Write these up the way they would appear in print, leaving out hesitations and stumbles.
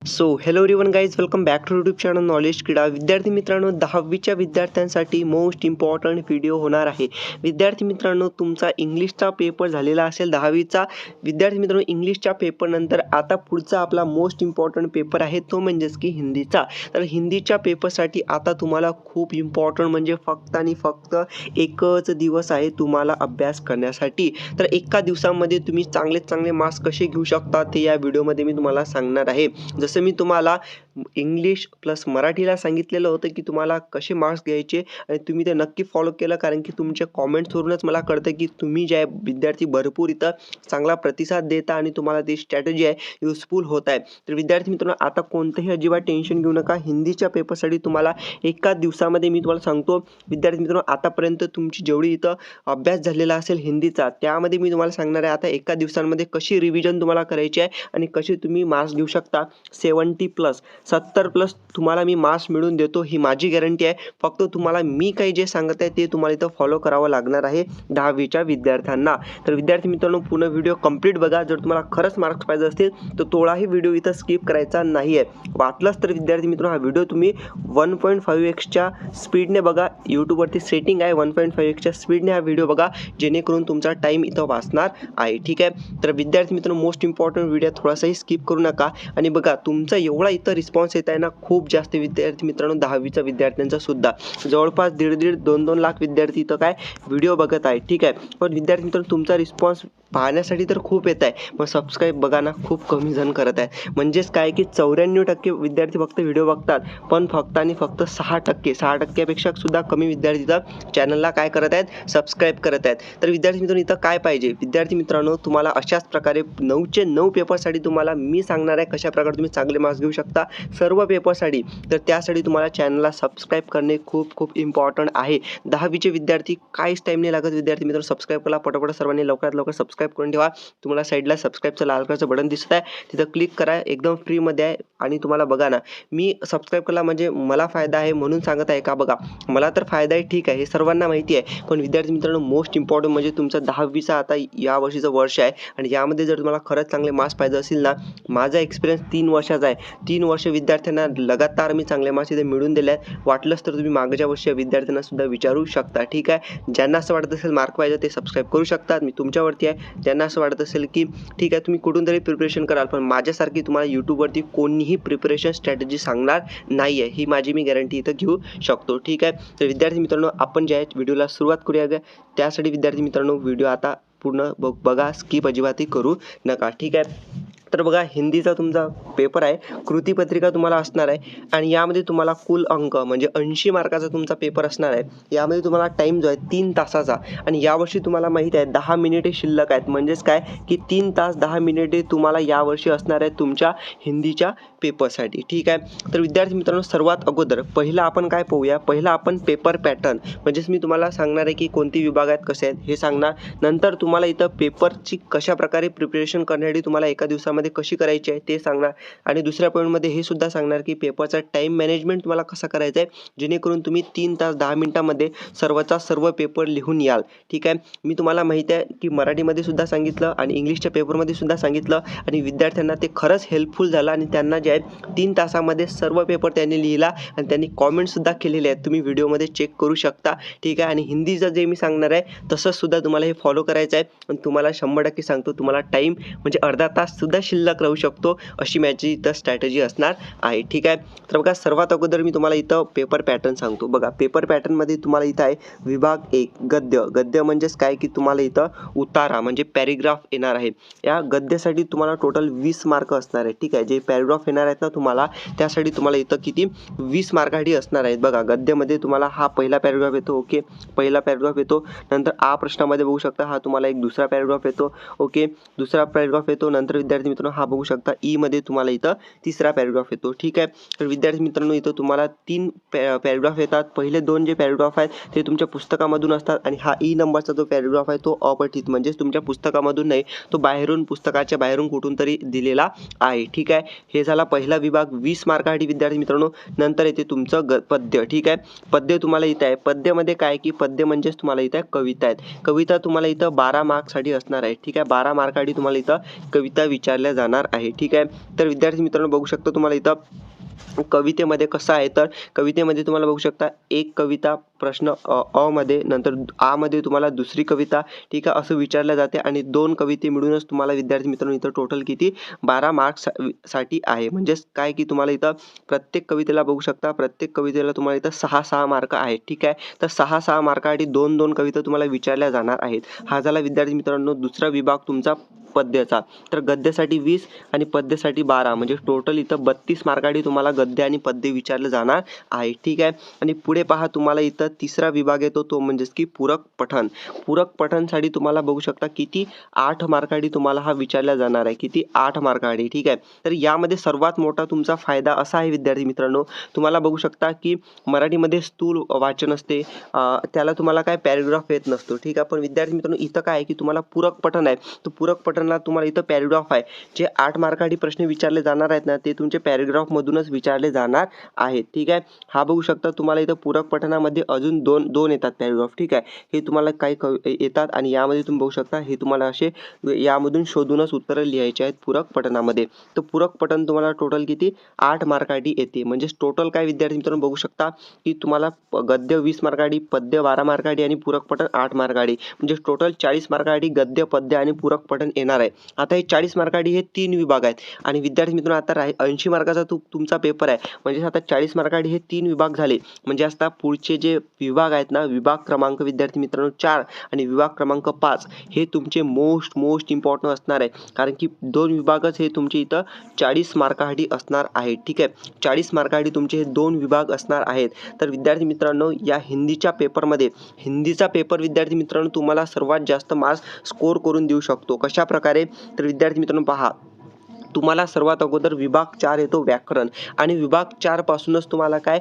So hello everyone guys, welcome back to YouTube channel knowledge क्रीडा. विद्यार्थी मित्रांनो, 10वीच्या विद्यार्थ्यांसाठी मोस्ट इम्पॉर्टंट व्हिडिओ होणार आहे. विद्यार्थी मित्रांनो, तुमचा इंग्लिशचा पेपर झालेला असेल 10वीचा. विद्यार्थी मित्रांनो, इंग्लिशच्या पेपरनंतर आता पुढचा आपला मोस्ट इम्पॉर्टंट पेपर आहे, तो म्हणजेच की हिंदीचा. तर हिंदीच्या पेपरसाठी आता तुम्हाला खूप इम्पॉर्टंट म्हणजे फक्त आणि फक्त एकच दिवस आहे तुम्हाला अभ्यास करण्यासाठी. तर एका दिवसामध्ये तुम्ही चांगले मार्क्स कसे घेऊ शकता ते या व्हिडिओमध्ये मी तुम्हाला सांगणार आहे. जसं मी तुम्हाला इंग्लिश प्लस मराठीला सांगितलेलं होतं की तुम्हाला कसे मार्क्स घ्यायचे आणि तुम्ही ते नक्की फॉलो केलं, कारण की तुमच्या कॉमेंट्सवरूनच मला कळतं की तुम्ही जे आहे विद्यार्थी भरपूर इथं चांगला प्रतिसाद देता आणि तुम्हाला ती स्ट्रॅटेजी आहे युजफुल होत आहे. तर विद्यार्थी मित्रांनो, आता कोणतंही अजिबात टेन्शन घेऊ नका. हिंदीच्या पेपरसाठी तुम्हाला एका दिवसामध्ये मी तुम्हाला सांगतो विद्यार्थी मित्रांनो, आतापर्यंत तुमची जेवढी इथं अभ्यास झालेला असेल हिंदीचा, त्यामध्ये मी तुम्हाला सांगणार आहे आता एका दिवसांमध्ये कशी रिव्हिजन तुम्हाला करायची आहे आणि कसे तुम्ही मार्क्स घेऊ शकता. 70+ तुम्हाला मी मार्क्स मिळवून देतो, ही माझी गॅरंटी आहे. फक्त तुम्हाला मी काही जे सांगत आहे ते तुम्हाला इथं फॉलो करावं लागणार आहे 10वीच्या विद्यार्थ्यांना. तर विद्यार्थी मित्रांनो, पूर्ण व्हिडिओ कंप्लीट बघा. जर तुम्हाला खरंच मार्क्स पाहिजे असतील तर थोडाही व्हिडिओ इथं स्किप करायचा नाही आहे. वाटलंच तर विद्यार्थी मित्रांनो, हा व्हिडिओ तुम्ही 1.5x स्पीडने बघा. यूट्यूबवरती सेटिंग आहे 1.5x स्पीडने हा व्हिडिओ बघा, जेणेकरून तुमचा टाईम इथं वाचणार आहे. ठीक आहे. तर विद्यार्थी मित्रांनो, मोस्ट इम्पॉर्टंट व्हिडिओ थोडासाही स्किप करू नका. आणि बघा, तुमचा एवढा इथं रिस्पॉन्स येत आहे ना, खूप जास्त विद्यार्थी मित्रांनो, 10वीच्या विद्यार्थ्यांचा सुद्धा जवळपास 1.5-2 लाख विद्यार्थी इथं काय व्हिडिओ बघत आहे. ठीक आहे. पण विद्यार्थी मित्रांनो, तुमचा रिस्पॉन्स पाहण्यासाठी तर खूप येत आहे, मग सबस्क्राईब बघा ना, खूप कमी जण करत आहे. म्हणजेच काय की 94% विद्यार्थी फक्त व्हिडिओ बघतात, पण फक्त आणि फक्त 6%पेक्षा सुद्धा कमी विद्यार्थी इथं चॅनलला काय करत आहेत, सबस्क्राईब करत आहेत. तर विद्यार्थी मित्रांनो, इथं काय पाहिजे विद्यार्थी मित्रांनो, तुम्हाला अशाच प्रकारे 9चे 9 पेपरसाठी तुम्हाला मी सांगणार आहे कशा प्रकारे तुम्ही चांगले मार्क्स घेऊ शकता सर्व पेपरसाठी. तर त्यासाठी तुम्हाला चॅनलला सबस्क्राईब करणे खूप इम्पॉर्टंट आहे. 10वीचे विद्यार्थी काहीच टाईम नाही लागत. विद्यार्थी मित्रांनो, सबस्क्राईब करा पटापट, सर्वांनी लवकरात लवकर सबस्क्राईब करून ठेवा. तुम्हाला साईडला सबस्क्राईबचं लाल कलरचं बटन दिसत आहे, तिथं क्लिक करा. एकदम फ्रीमध्ये आहे. आणि तुम्हाला बघा ना, मी सबस्क्राईब केला म्हणजे मला फायदा आहे म्हणून सांगत आहे का? बघा, मला तर फायदा आहे, ठीक आहे, हे सर्वांना माहिती आहे. पण विद्यार्थी मित्रांनो, मोस्ट इम्पॉर्टंट म्हणजे तुमचं 10वीचा आता या वर्षीचं वर्ष आहे आणि यामध्ये जर तुम्हाला खरंच चांगले मार्क्स पाहिजे असतील ना, माझा एक्सपिरियन्स 3 वर्षाचा आहे. 3 वर्ष विद्यार्थ्यांना लगातार मी चांगले मार्क्स इथे मिळवून दिले आहेत. वाटलंच तर तुम्ही मागच्या वर्षी विद्यार्थ्यांना सुद्धा विचारू शकता. ठीक आहे. ज्यांना असं वाटत असेल मार्क पाहिजे ते सबस्क्राईब करू शकतात, मी तुमच्यावरती आहे. ज्यांना असं वाटत असेल की ठीक आहे तुम्ही कुठून तरी प्रिपरेशन कराल, पण माझ्यासारखी तुम्हाला यूट्यूबवरती कोणीही प्रिपरेशन स्ट्रॅटेजी सांगणार नाही आहे, ही माझी मी गॅरंटी इथं घेऊ शकतो. ठीक आहे. तर विद्यार्थी मित्रांनो, आपण जे आहे व्हिडिओला सुरुवात करूया. त्यासाठी विद्यार्थी मित्रांनो, व्हिडिओ आता पूर्ण बघा, स्किप अजिबातही करू नका. ठीक आहे. तर बघा, हिंदीचा तुमचा पेपर आहे, कृतीपत्रिका तुम्हाला असणार आहे आणि यामध्ये तुम्हाला कुल अंक म्हणजे 80 मार्काचा तुमचा पेपर असणार आहे. यामध्ये तुम्हाला टाईम जो आहे 3 तासाचा, आणि यावर्षी तुम्हाला माहीत आहे 10 मिनिटे शिल्लक आहेत. म्हणजेच काय की 3 तास 10 मिनिटे तुम्हाला यावर्षी असणार आहेत तुमच्या हिंदीच्या पेपरसाठी. ठीक आहे. तर विद्यार्थी मित्रांनो, सर्वात अगोदर पहिला आपण काय पाहूया. पहिला आपण पेपर पॅटर्न, म्हणजेच मी तुम्हाला सांगणार आहे की कोणती विभाग आहेत, कसे आहेत हे सांगणार. नंतर तुम्हाला इथं पेपरची कशा प्रकारे प्रिपरेशन करण्यासाठी तुम्हाला एका दिवसामध्ये कशी करायची आहे ते सांगणार. आणि दुसऱ्या पॉईंटमध्ये हे सुद्धा सांगणार की पेपरचा टाईम मॅनेजमेंट तुम्हाला कसा करायचा आहे, जेणेकरून तुम्ही 3 तास 10 मिनिटांमध्ये सर्वचा सर्व पेपर लिहून याल. ठीक आहे. मी तुम्हाला माहिती आहे की मराठीमध्ये सुद्धा सांगितलं आणि इंग्लिशच्या पेपरमध्ये सुद्धा सांगितलं आणि विद्यार्थ्यांना ते खरंच हेल्पफुल झालं आणि त्यांना जे आहे 3 तासामध्ये सर्व पेपर त्यांनी लिहिला आणि त्यांनी कॉमेंटसुद्धा केलेले आहेत, तुम्ही व्हिडिओमध्ये चेक करू शकता. ठीक आहे. आणि हिंदीचं जे मी सांगणार आहे तसंच सुद्धा तुम्हाला हे फॉलो करायचं आहे. आणि तुम्हाला 100% सांगतो, तुम्हाला टाईम म्हणजे अर्धा तास सुद्धा शिल्लक राहू शकतो, अशी माझी इथं स्ट्रॅटेजी असणार आहे. ठीक आहे. तर बघा, सर्वात अगोदर मी तुम्हाला इथं पेपर पॅटर्न सांगतो. बघा, पेपर पॅटर्नमध्ये तुम्हाला इथं आहे विभाग 1 गद्य म्हणजेच काय की तुम्हाला इथं उतारा म्हणजे पॅरेग्राफ येणार आहे. या गद्यासाठी तुम्हाला टोटल 20 मार्क असणार आहे. ठीक आहे. जे पॅरेग्राफ येणार आहेत ना तुम्हाला, त्यासाठी तुम्हाला इथं किती 20 मार्कासाठी असणार आहेत. बघा, गद्यामध्ये तुम्हाला हा पहिला पॅरेग्राफ येतो. ओके, पहिला पॅरेग्राफ येतो. नंतर आ प्रश्नामध्ये बघू शकता हा तुम्हाला एक दुसरा पॅरेग्राफ येतो. ओके, दुसरा पॅरेग्राफ येतो. नंतर विद्यार्थी मित्रांनो, हा बघू शकता ई मध्ये तुम्हाला इथं तिसरा पॅरेग्राफ येतो. ठीक आहे. तर विद्यार्थी मित्रांनो, इथं तुम्हाला 3 पॅरेग्राफ येतात. पहिले 2 जे पॅरेग्राफ आहेत ते तुमच्या पुस्तकामधून असतात आणि हा ई नंबरचा जो पॅरेग्राफ आहे तो अपठित म्हणजेच तुमच्या पुस्तकामधून नाही, तो बाहेरून पुस्तकाच्या बाहेरून कुठून तरी दिलेला आहे. ठीक आहे. हे झाला पहिला विभाग 20 मार्कासाठी विद्यार्थी मित्रांनो. नंतर येते तुमचं पद्य. ठीक आहे. पद्य तुम्हाला इथं आहे. पद्यामध्ये काय की पद्य म्हणजेच तुम्हाला इथं कविता आहेत. कविता तुम्हाला इथं 12 मार्कसाठी असणार आहे. ठीक आहे. 12 मार्कासाठी तुम्हाला इथं कविता विचारल्या विचारल्या जाणार आहे. ठीक आहे. तर विद्यार्थी मित्रांनो बघू शकता तुम्हाला इथं कवितेमध्ये कसं आहे, तर कवितेमध्ये तुम्हाला बघू शकता एक कविता प्रश्न अ मध्ये, नंतर आ मध्ये तुम्हाला दुसरी कविता, ठीक आहे, असं विचारलं जाते आणि 2 कविते मिळूनच तुम्हाला विद्यार्थी मित्रांनो इथं टोटल किती 12 मार्क्स साठी आहे. म्हणजेच काय की तुम्हाला इथं प्रत्येक कवितेला बघू शकता, प्रत्येक कवितेला तुम्हाला इथं 6-6 मार्क आहेत. ठीक आहे. तर 6-6 मार्कासाठी 2-2 कविता तुम्हाला विचारल्या जाणार आहेत. हा झाला विद्यार्थी मित्रांनो दुसरा विभाग तुमचा पद्याचा. तर गद्यासाठी 20 आणि पद्यासाठी 12 म्हणजे टोटल इथं 32 मार्कासाठी तुम्हाला गद्य आणि पद्य विचारलं जाणार आहे. ठीक आहे. आणि पुढे पहा तुम्हाला इथं तिसरा विभाग येतो तो म्हणजेच की पूरक पठण. पूरक पठणसाठी तुम्हाला बघू शकता किती 8 मार्कासाठी तुम्हाला हा विचारला जाणार आहे. किती 8 मार्कासाठी. ठीक आहे. तर यामध्ये सर्वात मोठा तुमचा फायदा असा आहे विद्यार्थी मित्रांनो, तुम्हाला बघू शकता की मराठीमध्ये स्थूल वाचन असते, त्याला तुम्हाला काय पॅरेग्राफ येत नसतो. ठीक आहे. पण विद्यार्थी मित्रांनो इथं काय आहे की तुम्हाला पूरक पठण आहे, तर पूरक पठणला तुम्हाला इथं पॅरेग्राफ आहे. जे 8 मार्कासाठी प्रश्न विचारले जाणार आहेत ना ते तुमचे पॅरेग्राफ मधूनच विचारले जाणार आहेत. ठीक आहे. हा बघू शकता तुम्हाला इथं पूरक पठणामध्ये अजून दोन येतात पॅरेग्राफ. ठीक आहे. हे तुम्हाला काही येतात आणि यामध्ये तुम्ही बघू शकता हे तुम्हाला असे यामधून शोधूनच उत्तरं लिहायची आहेत पूरक पठणामध्ये. तर पूरक पठण तुम्हाला टोटल किती 8 मार्कासाठी येते. म्हणजे टोटल काय विद्यार्थी मित्रांनो बघू शकता की तुम्हाला गद्य 20 मार्कासाठी, पद्य 12 मार्कासाठी आणि पूरक पठण 8 मार्कासाठी म्हणजे टोटल 40 मार्कासाठी गद्य, पद्य आणि पूरक पठण येणार आहे. आता हे 40 मार्कासाठी हे 3 विभाग आहेत आणि विद्यार्थी मित्रांनो आता 80 मार्काचा तुमचा पेपर आहे. म्हणजे आता 40 मार्कासाठी हे 3 विभाग झाले. म्हणजे आता पुढचे जे विभाग आहेत ना, विभाग क्रमांक विद्यार्थी मित्रांनो 4 आणि विभाग क्रमांक 5 हे तुमचे मोस्ट इम्पॉर्टंट असणार आहे. कारण की 2 विभागच हे तुमचे इथं 40 मार्कासाठी असणार आहे. ठीक आहे. 40 मार्कासाठी तुमचे हे 2 विभाग असणार आहेत. तर विद्यार्थी मित्रांनो या हिंदीच्या पेपरमध्ये हिंदीचा पेपर विद्यार्थी मित्रांनो तुम्हाला सर्वात जास्त मार्क्स स्कोर करून देऊ शकतो. कशा प्रकारे, तर विद्यार्थी मित्रांनो पहा तुम्हाला सर्वात अगोदर विभाग 4 येतो व्याकरण आणि विभाग 4 पासूनच तुम्हाला काय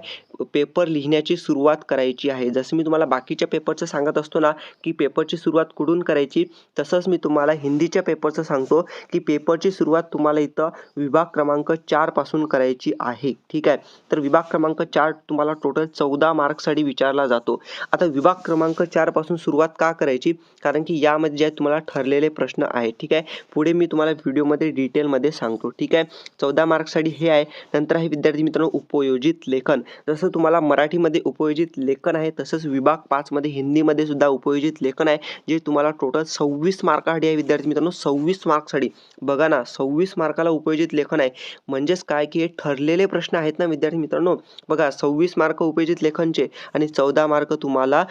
पेपर लिहिण्याची सुरुवात करायची आहे. जसं मी तुम्हाला बाकीच्या पेपरचं सांगत असतो ना की पेपरची सुरुवात कुठून करायची, तसंच मी तुम्हाला हिंदीच्या पेपरचं सांगतो की पेपरची सुरुवात तुम्हाला इथं विभाग क्रमांक 4 पासून करायची आहे. ठीक आहे. तर विभाग क्रमांक 4 तुम्हाला टोटल 14 मार्क्ससाठी विचारला जातो. आता विभाग क्रमांक 4 पासून सुरुवात का करायची, कारण की यामध्ये जे तुम्हाला ठरलेले प्रश्न आहेत. ठीक आहे. पुढे मी तुम्हाला व्हिडिओमध्ये डिटेलमध्ये सांगतो. ठीक आहे. 14 मार्क्ससाठी हे आहे. नंतर आहे विद्यार्थी मित्रांनो उपयोजित लेखन. जसं तुम्हाला मराठीमध्ये उपयोजित लेखन आहे तसंच विभाग 5 मध्ये हिंदीमध्ये सुद्धा उपयोजित लेखन आहे, जे तुम्हाला टोटल 26 मार्कासाठी आहे विद्यार्थी मित्रांनो. 26 मार्क्ससाठी बघा ना, 26 मार्काला उपयोजित लेखन आहे. म्हणजेच काय की हे ठरलेले प्रश्न आहेत ना विद्यार्थी मित्रांनो. बघा 26 मार्क उपयोजित लेखनचे आणि 14 मार्क तुम्हाला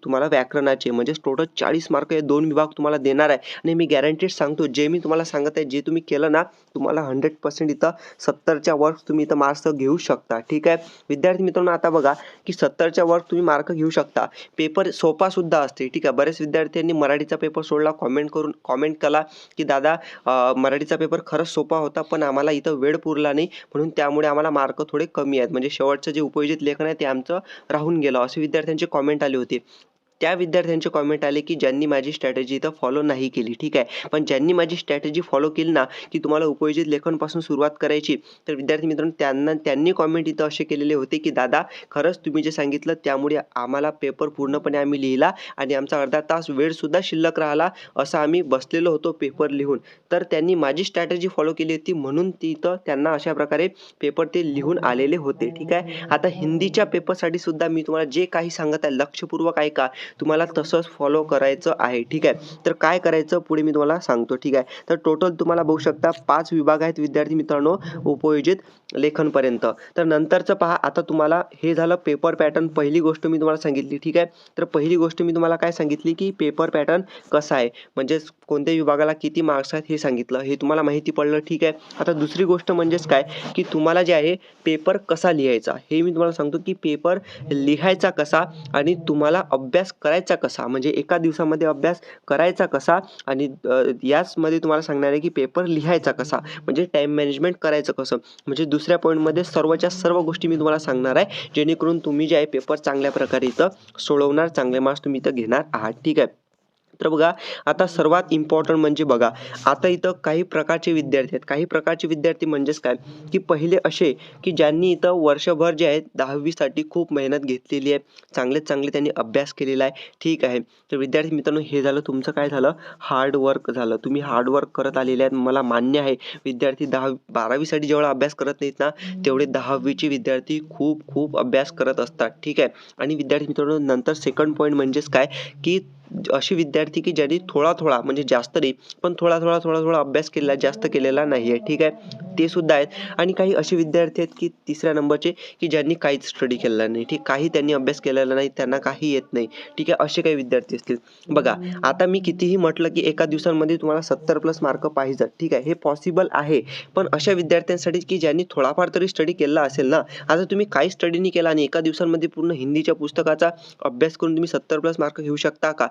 तुम्हाला व्याकरणाचे, म्हणजे टोटल 40 मार्क हे 2 विभाग तुम्हाला देणार आहे. आणि मी गॅरंटीड सांगतो, जे मी तुम्हाला सांगत आहे जे तुम्ही केलं ना तुम्हाला 100% इथं 70च्या वर तुम्ही इथं मार्क्स घेऊ शकता. ठीक आहे. विद्यार्थी मित्रांनो आता बघा की 70च्या वर तुम्ही मार्क घेऊ शकता. पेपर सोपा सुद्धा असते. ठीक आहे. बरेच विद्यार्थ्यांनी मराठीचा पेपर सोडला, कॉमेंट केला की दादा मराठीचा पेपर खरंच सोपा होता पण आम्हाला इथं वेळ पुरला नाही म्हणून त्यामुळे आम्हाला मार्क थोडे कमी आहेत, म्हणजे शेवटचं जे उपयोजित लेखन आहे ते आमचं राहून गेलं, असे विद्यार्थ्यांचे कॉमेंट आले होते. त्या विद्यार्थ्यांचे कॉमेंट आले की ज्यांनी माझी स्ट्रॅटेजी इथं फॉलो नाही केली. ठीक आहे. पण ज्यांनी माझी स्ट्रॅटेजी फॉलो केली ना की तुम्हाला उपयोजित लेखनपासून सुरुवात करायची, तर विद्यार्थी मित्रांनो त्यांनी कॉमेंट इथं असे केलेले होते की दादा खरंच तुम्ही जे सांगितलं त्यामुळे आम्हाला पेपर पूर्णपणे आम्ही लिहिला आणि आमचा अर्धा तास वेळसुद्धा शिल्लक राहिला, असं आम्ही बसलेलो होतो पेपर लिहून. तर त्यांनी माझी स्ट्रॅटेजी फॉलो केली होती म्हणून तिथं त्यांना अशा प्रकारे पेपर ते लिहून आलेले होते. ठीक आहे. आता हिंदीच्या पेपरसाठी सुद्धा मी तुम्हाला जे काही सांगत आहे लक्षपूर्वक ऐका, तुम्हाला तसंच फॉलो करायचं आहे. ठीक आहे. तर काय करायचं पुढे मी तुम्हाला सांगतो. ठीक आहे. तर टोटल तुम्हाला बघू शकता 5 विभाग आहेत विद्यार्थी मित्रांनो उपयोजित लेखनपर्यंत. तर नंतरचं पहा, आता तुम्हाला हे झालं पेपर पॅटर्न, पहिली गोष्ट मी तुम्हाला सांगितली. ठीक आहे. तर पहिली गोष्ट मी तुम्हाला काय सांगितली की पेपर पॅटर्न कसा आहे, म्हणजे कोणत्या विभागाला किती मार्क्स आहेत हे सांगितलं, हे तुम्हाला माहिती पडलं. ठीक आहे. आता दुसरी गोष्ट म्हणजेच काय की तुम्हाला जे आहे पेपर कसा लिहायचा हे मी तुम्हाला सांगतो की पेपर लिहायचा कसा आणि तुम्हाला अभ्यास करायचा कसा, म्हणजे एका दिवसामध्ये अभ्यास करायचा कसा आणि याचमध्ये तुम्हाला सांगणार आहे की पेपर लिहायचा कसा, म्हणजे टाइम मॅनेजमेंट करायचं कसं. म्हणजे दुसऱ्या पॉईंटमध्ये सर्वच्या सर्व गोष्टी मी तुम्हाला सांगणार आहे, जेणेकरून तुम्ही जे आहे पेपर चांगल्या प्रकारे इथं सोडवणार, चांगले मार्क्स तुम्ही इथं घेणार आहात. ठीक आहे. तर बघा, आता सर्वात इम्पॉर्टंट म्हणजे बघा, आता इथं काही प्रकारचे विद्यार्थी आहेत. काही प्रकारचे विद्यार्थी म्हणजेच काय, की पहिले असे की ज्यांनी इथं वर्षभर जे आहे 10वी खूप मेहनत घेतलेली आहे. चांगले त्यांनी अभ्यास केलेला आहे. ठीक आहे. तर विद्यार्थी मित्रांनो, हे झालं तुमचं काय झालं, हार्ड वर्क झालं. तुम्ही हार्ड वर्क करत आलेले आहेत. मला मान्य आहे, विद्यार्थी 12वी जेवढा अभ्यास करत नाहीत ना, तेवढे 10वीचे विद्यार्थी खूप अभ्यास करत असतात. ठीक आहे. आणि विद्यार्थी मित्रांनो, नंतर सेकंड पॉईंट म्हणजेच काय, की असे विद्यार्थी की ज्यांनी थोडा म्हणजे जास्त नाही, पण थोडा अभ्यास केलेला, जास्त केलेला नाही आहे. ठीक आहे. ते सुद्धा आहेत. आणि काही असे विद्यार्थी आहेत की तिसऱ्या नंबरचे, की ज्यांनी काहीच स्टडी केलेला नाही. ठीक, काही त्यांनी अभ्यास केलेला नाही, त्यांना काही येत नाही. ठीक आहे. असे काही विद्यार्थी असतील. बघा, आता मी कितीही म्हटलं की एका दिवसांमध्ये तुम्हाला 70+ मार्क पाहिजेत. ठीक आहे. हे पॉसिबल आहे. पण अशा विद्यार्थ्यांसाठी की ज्यांनी थोडाफार तरी स्टडी केला असेल ना, आता तुम्ही काही स्टडी नाही केला आणि एका दिवसांमध्ये पूर्ण हिंदीच्या पुस्तकाचा अभ्यास करून तुम्ही 70+ मार्क घेऊ शकता का?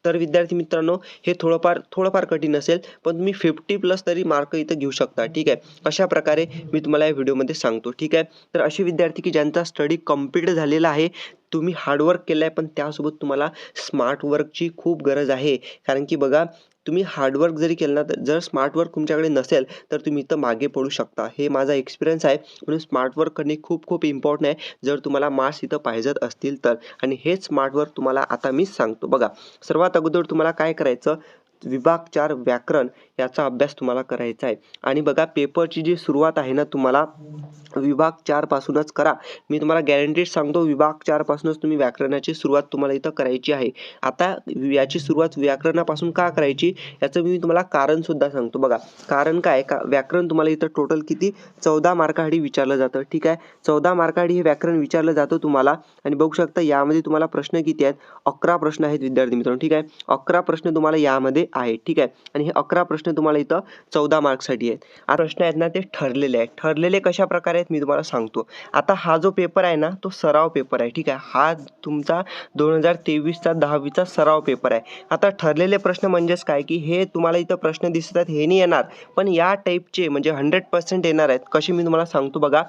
तर विद्यार्थी मित्रांनो, हे थोडंफार कठीण असेल, पण तुम्ही 50+ तरी मार्क इथं घेऊ शकता. ठीक आहे. अशा प्रकारे मी तुम्हाला या व्हिडिओमध्ये सांगतो. ठीक आहे. तर असे विद्यार्थी की ज्यांचा स्टडी कंप्लीट झालेला आहे, तुम्ही हार्डवर्क केलं आहे, पण त्यासोबत तुम्हाला स्मार्ट वर्कची खूप गरज आहे. कारण की बघा, तुम्ही हार्डवर्क जरी केलं ना, तर जर स्मार्ट वर्क तुमच्याकडे नसेल, तर तुम्ही इथं मागे पडू शकता. हे माझा एक्सपिरियन्स आहे. म्हणून स्मार्ट वर्क करणे खूप इम्पॉर्टंट आहे, जर तुम्हाला मार्क्स इथं पाहिजेत असतील तर. आणि हेच स्मार्ट वर्क तुम्हाला आता मी सांगतो. बघा, सर्वात अगोदर तुम्हाला काय करायचं, विभाग 4 व्याकरण याचा अभ्यास तुम्हाला करायचा आहे. आणि बघा, पेपरची जी सुरुवात आहे ना, तुम्हाला विभाग 4 पासूनच करा. मी तुम्हाला गॅरंटीड सांगतो, विभाग 4 पासूनच तुम्ही व्याकरणाची सुरुवात तुम्हाला इथं करायची आहे. आता याची सुरुवात व्याकरणापासून का करायची, याचं मी तुम्हाला कारण सुद्धा सांगतो. बघा, कारण काय, का व्याकरण तुम्हाला इथं टोटल किती 14 मार्कासाठी विचारलं जातं. ठीक आहे. 14 मार्कासाठी हे व्याकरण विचारलं जातं तुम्हाला. आणि बघू शकता, यामध्ये तुम्हाला प्रश्न किती आहेत, 11 प्रश्न आहेत विद्यार्थी मित्रांनो. ठीक आहे. 11 प्रश्न तुम्हाला यामध्ये आहेत. ठीक आहे. आणि हे 11 प्रश्न तुम्हाला इथं 14 मार्क्ससाठी आहेत. आता प्रश्न आहेत ना, ते ठरलेले आहेत. ठरलेले कशा प्रकारे आहेत मी तुम्हाला सांगतो. आता हा जो पेपर आहे ना, तो सराव पेपर आहे. ठीक आहे. हा तुमचा 2023चा 10वीचा सराव पेपर आहे. आता ठरलेले प्रश्न म्हणजेच काय, की हे तुम्हाला इथं प्रश्न दिसत आहेत, हे नाही येणार, पण या टाईपचे म्हणजे 100% येणार आहेत. कशी मी तुम्हाला सांगतो बघा.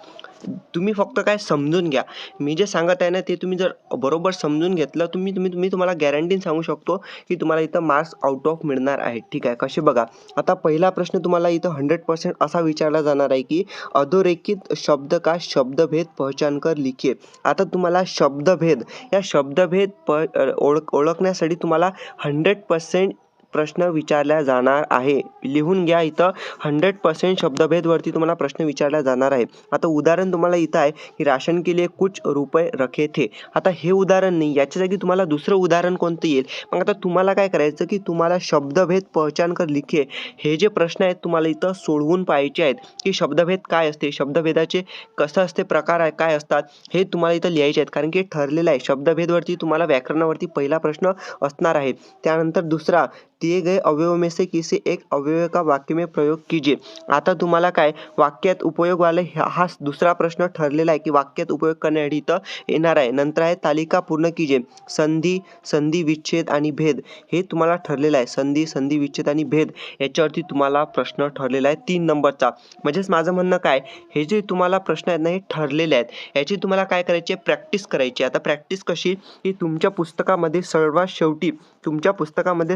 तुम्ही फक्त काय समजून घ्या. मी जे सांगत आहे ना, ते तुम्ही जर बरोबर समजून घेतलं, मी तुम्हाला गॅरंटीने सांगू शकतो की तुम्हाला इथं मार्क्स आउट ऑफ मिळणार आहेत. ठीक आहे. कसे बघा, आता पहिला प्रश्न तुम्हाला इथं 100% असा विचारला जाणार आहे की अधोरेखित शब्द का शब्दभेद पहचान कर लिखिए. आता तुम्हाला शब्दभेद, या शब्दभेद ओळखण्यासाठी तुम्हाला 100% प्रश्न विचारला जाणार आहे. लिहून घ्या, इथं 100% शब्दभेदवरती तुम्हाला प्रश्न विचारला जाणार आहे. आता उदाहरण तुम्हाला इथं आहे की राशन के लिए कुछ रुपये रखे थे. आता हे उदाहरण नाही, याच्या जागी तुम्हाला दुसरं उदाहरण कोणतं येईल. मग आता तुम्हाला काय करायचं, की तुम्हाला शब्दभेद पहचान कर लिखिए हे जे प्रश्न आहेत तुम्हाला इथं सोडवून पाहायचे आहेत, की शब्दभेद काय असते, शब्दभेदाचे कसं असते, प्रकार आहे काय असतात, हे तुम्हाला इथं लिहायचे आहेत. कारण की ठरलेलं आहे, शब्दभेदवरती तुम्हाला व्याकरणावरती पहिला प्रश्न असणार आहे. त्यानंतर दुसरा, दिए गए अवयव में से किसी एक अवयव का वाक्य में प्रयोग कीजिए. आता तुम्हाला काय, वाक्यात उपयोग वाले हा दुसरा प्रश्न ठरलेला आहे, की वाक्यात उपयोग करण्यासाठी इथं येणार आहे. नंतर आहे तालिका पूर्ण कीजिए. संधी विच्छेद आणि भेद हे तुम्हाला ठरलेलं आहे. संधी विच्छेद आणि भेद याच्यावरती तुम्हाला प्रश्न ठरलेला आहे 3 नंबरचा. म्हणजेच माझं म्हणणं काय, हे जे तुम्हाला प्रश्न आहेत ना, हे ठरलेले आहेत. याची तुम्हाला काय करायची आहे, प्रॅक्टिस करायची. आता प्रॅक्टिस कशी, की तुमच्या पुस्तकामध्ये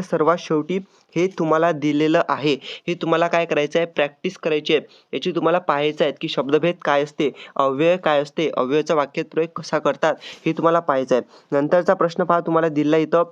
सर्वात शेवटी हे तुम्हाला दिलेलं आहे. हे तुम्हाला काय करायचं आहे, प्रॅक्टिस करायची आहे. याची तुम्हाला पाहायचं आहे की शब्दभेद काय असते, अव्यय काय असते, अव्ययाचा वाक्यात प्रयोग कसा करतात, हे तुम्हाला पाहायचं आहे. नंतरचा प्रश्न पहा, तुम्हाला दिला इथं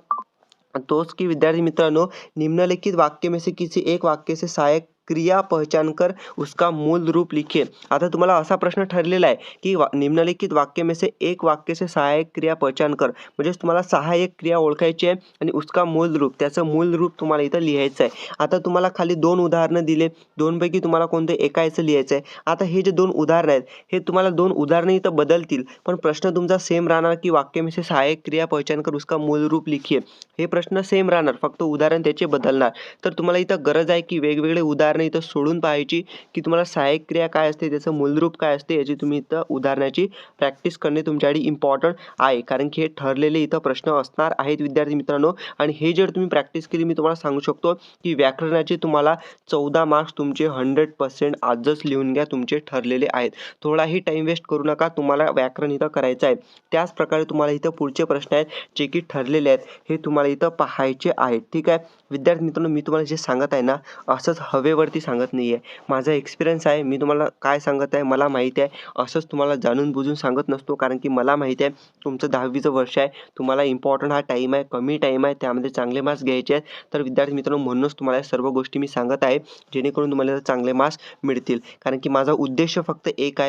तोच की विद्यार्थी मित्रांनो, निम्नलिखित वाक्य में से किसी एक वाक्य से सहायक क्रिया पहचान कर उसका मूल रूप लिखिए. आता तुम्हाला असा प्रश्न ठरलेला आहे की निम्नलिखित वाक्य में से एक वाक्य से सहायक क्रिया पहचान कर, म्हणजेच तुम्हाला सहाय्यक क्रिया ओळखायची आहे आणि उसका मूल रूप, त्याचं मूल रूप तुम्हाला इथं लिहायचं आहे. आता तुम्हाला खाली 2 उदाहरणं दिले, 2 पैकी तुम्हाला कोणतं एका याचं लिहायचं आहे. आता हे जे 2 उदाहरणं आहेत, हे तुम्हाला 2 उदाहरणं इथं बदलतील, पण प्रश्न तुमचा सेम राहणार की वाक्य में से सहायक क्रिया पहचान कर उसका मूल रूप लिखिए. हे प्रश्न सेम राहणार, फक्त उदाहरण त्याचे बदलणार. तर तुम्हाला इथं गरज आहे की वेगवेगळे उदाहरण उदाहरणं इथं सोडून पाहायची की तुम्हाला सहाय्यक क्रिया काय असते, त्याचं मूलरूप काय असते, याची तुम्ही इथं उदाहरणाची प्रॅक्टिस करणे तुमच्यासाठी इम्पॉर्टंट आहे. कारण की हे ठरलेले इथं प्रश्न असणार आहेत विद्यार्थी मित्रांनो. आणि हे जर तुम्ही प्रॅक्टिस केली, मी तुम्हाला सांगू शकतो की व्याकरणाचे तुम्हाला 14 मार्क्स तुमचे 100% आजच लिहून घ्या, तुमचे ठरलेले आहेत. थोडाही टाईम वेस्ट करू नका, तुम्हाला व्याकरण इथं करायचं आहे. त्याच प्रकारे तुम्हाला इथं पुढचे प्रश्न आहेत जे की ठरलेले आहेत, हे तुम्हाला इथं पाहायचे आहेत. ठीक आहे विद्यार्थी मित्रांनो, मी तुम्हाला जे सांगत आहे ना, असंच हवेवरती सांगत नाही आहे. माझा एक्सपिरियन्स आहे, मी तुम्हाला काय सांगत आहे मला माहिती आहे. असंच तुम्हाला जाणून बुजून सांगत नसतो, कारण की मला माहिती आहे तुमचं 10वीचं वर्ष आहे, तुम्हाला इम्पॉर्टंट हा टाईम आहे, कमी टाईम आहे, त्यामध्ये चांगले मार्क्स घ्यायचे आहेत. तर विद्यार्थी मित्रांनो, म्हणूनच तुम्हाला या सर्व गोष्टी मी सांगत आहे, जेणेकरून तुम्हाला चांगले मार्क्स मिळतील. कारण की माझा उद्देश फक्त एक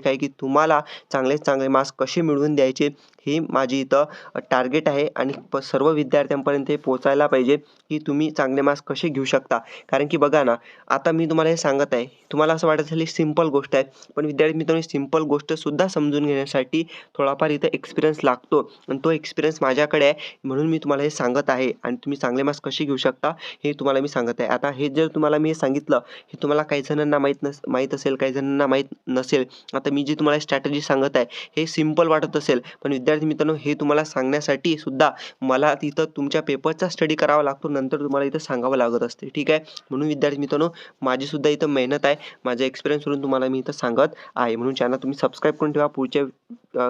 आहे की तुम्हाला चांगले मार्क्स कसे मिळवून द्यायचे, ही माझी इथं टार्गेट आहे. आणि सर्व विद्यार्थ्यांपर्यंत हे पोहोचायला पाहिजे की तुम्ही चांगले मार्क्स कसे घेऊ शकता. कारण की बघा ना, आता मी तुम्हाला हे सांगत आहे, तुम्हाला असं वाटत असेल ही सिंपल गोष्ट आहे, पण विद्यार्थी मित्रांनो, सिंपल गोष्टसुद्धा समजून घेण्यासाठी थोडाफार इथं एक्सपिरियन्स लागतो. आणि तो एक्सपिरियन्स माझ्याकडे आहे, म्हणून मी तुम्हाला हे सांगत आहे. आणि तुम्ही चांगले मार्क्स कसे घेऊ शकता हे तुम्हाला मी सांगत आहे. आता हे जर तुम्हाला मी हे सांगितलं, हे तुम्हाला काही जणांना माहीत असेल, काही जणांना माहीत नसेल. आता मी जी तुम्हाला स्ट्रॅटेजी सांगत आहे, हे सिंपल वाटत असेल, पण विद्यार्थी मित्रांनो, हे तुम्हाला सांगण्यासाठी सुद्धा मला तिथं तुमच्या पेपरचा स्टडी करावा लागतो, नंतर तुम्हाला इथं सांगावं लागत असते. ठीक आहे, म्हणून विद्यार्थी मित्रांनो, माझी सुद्धा इथं मेहनत आहे, माझ्या एक्सपिरियन्सवरून तुम्हाला मी इथं सांगत आहे. म्हणून चॅनल तुम्ही सबस्क्राईब करून ठेवा, पुढच्या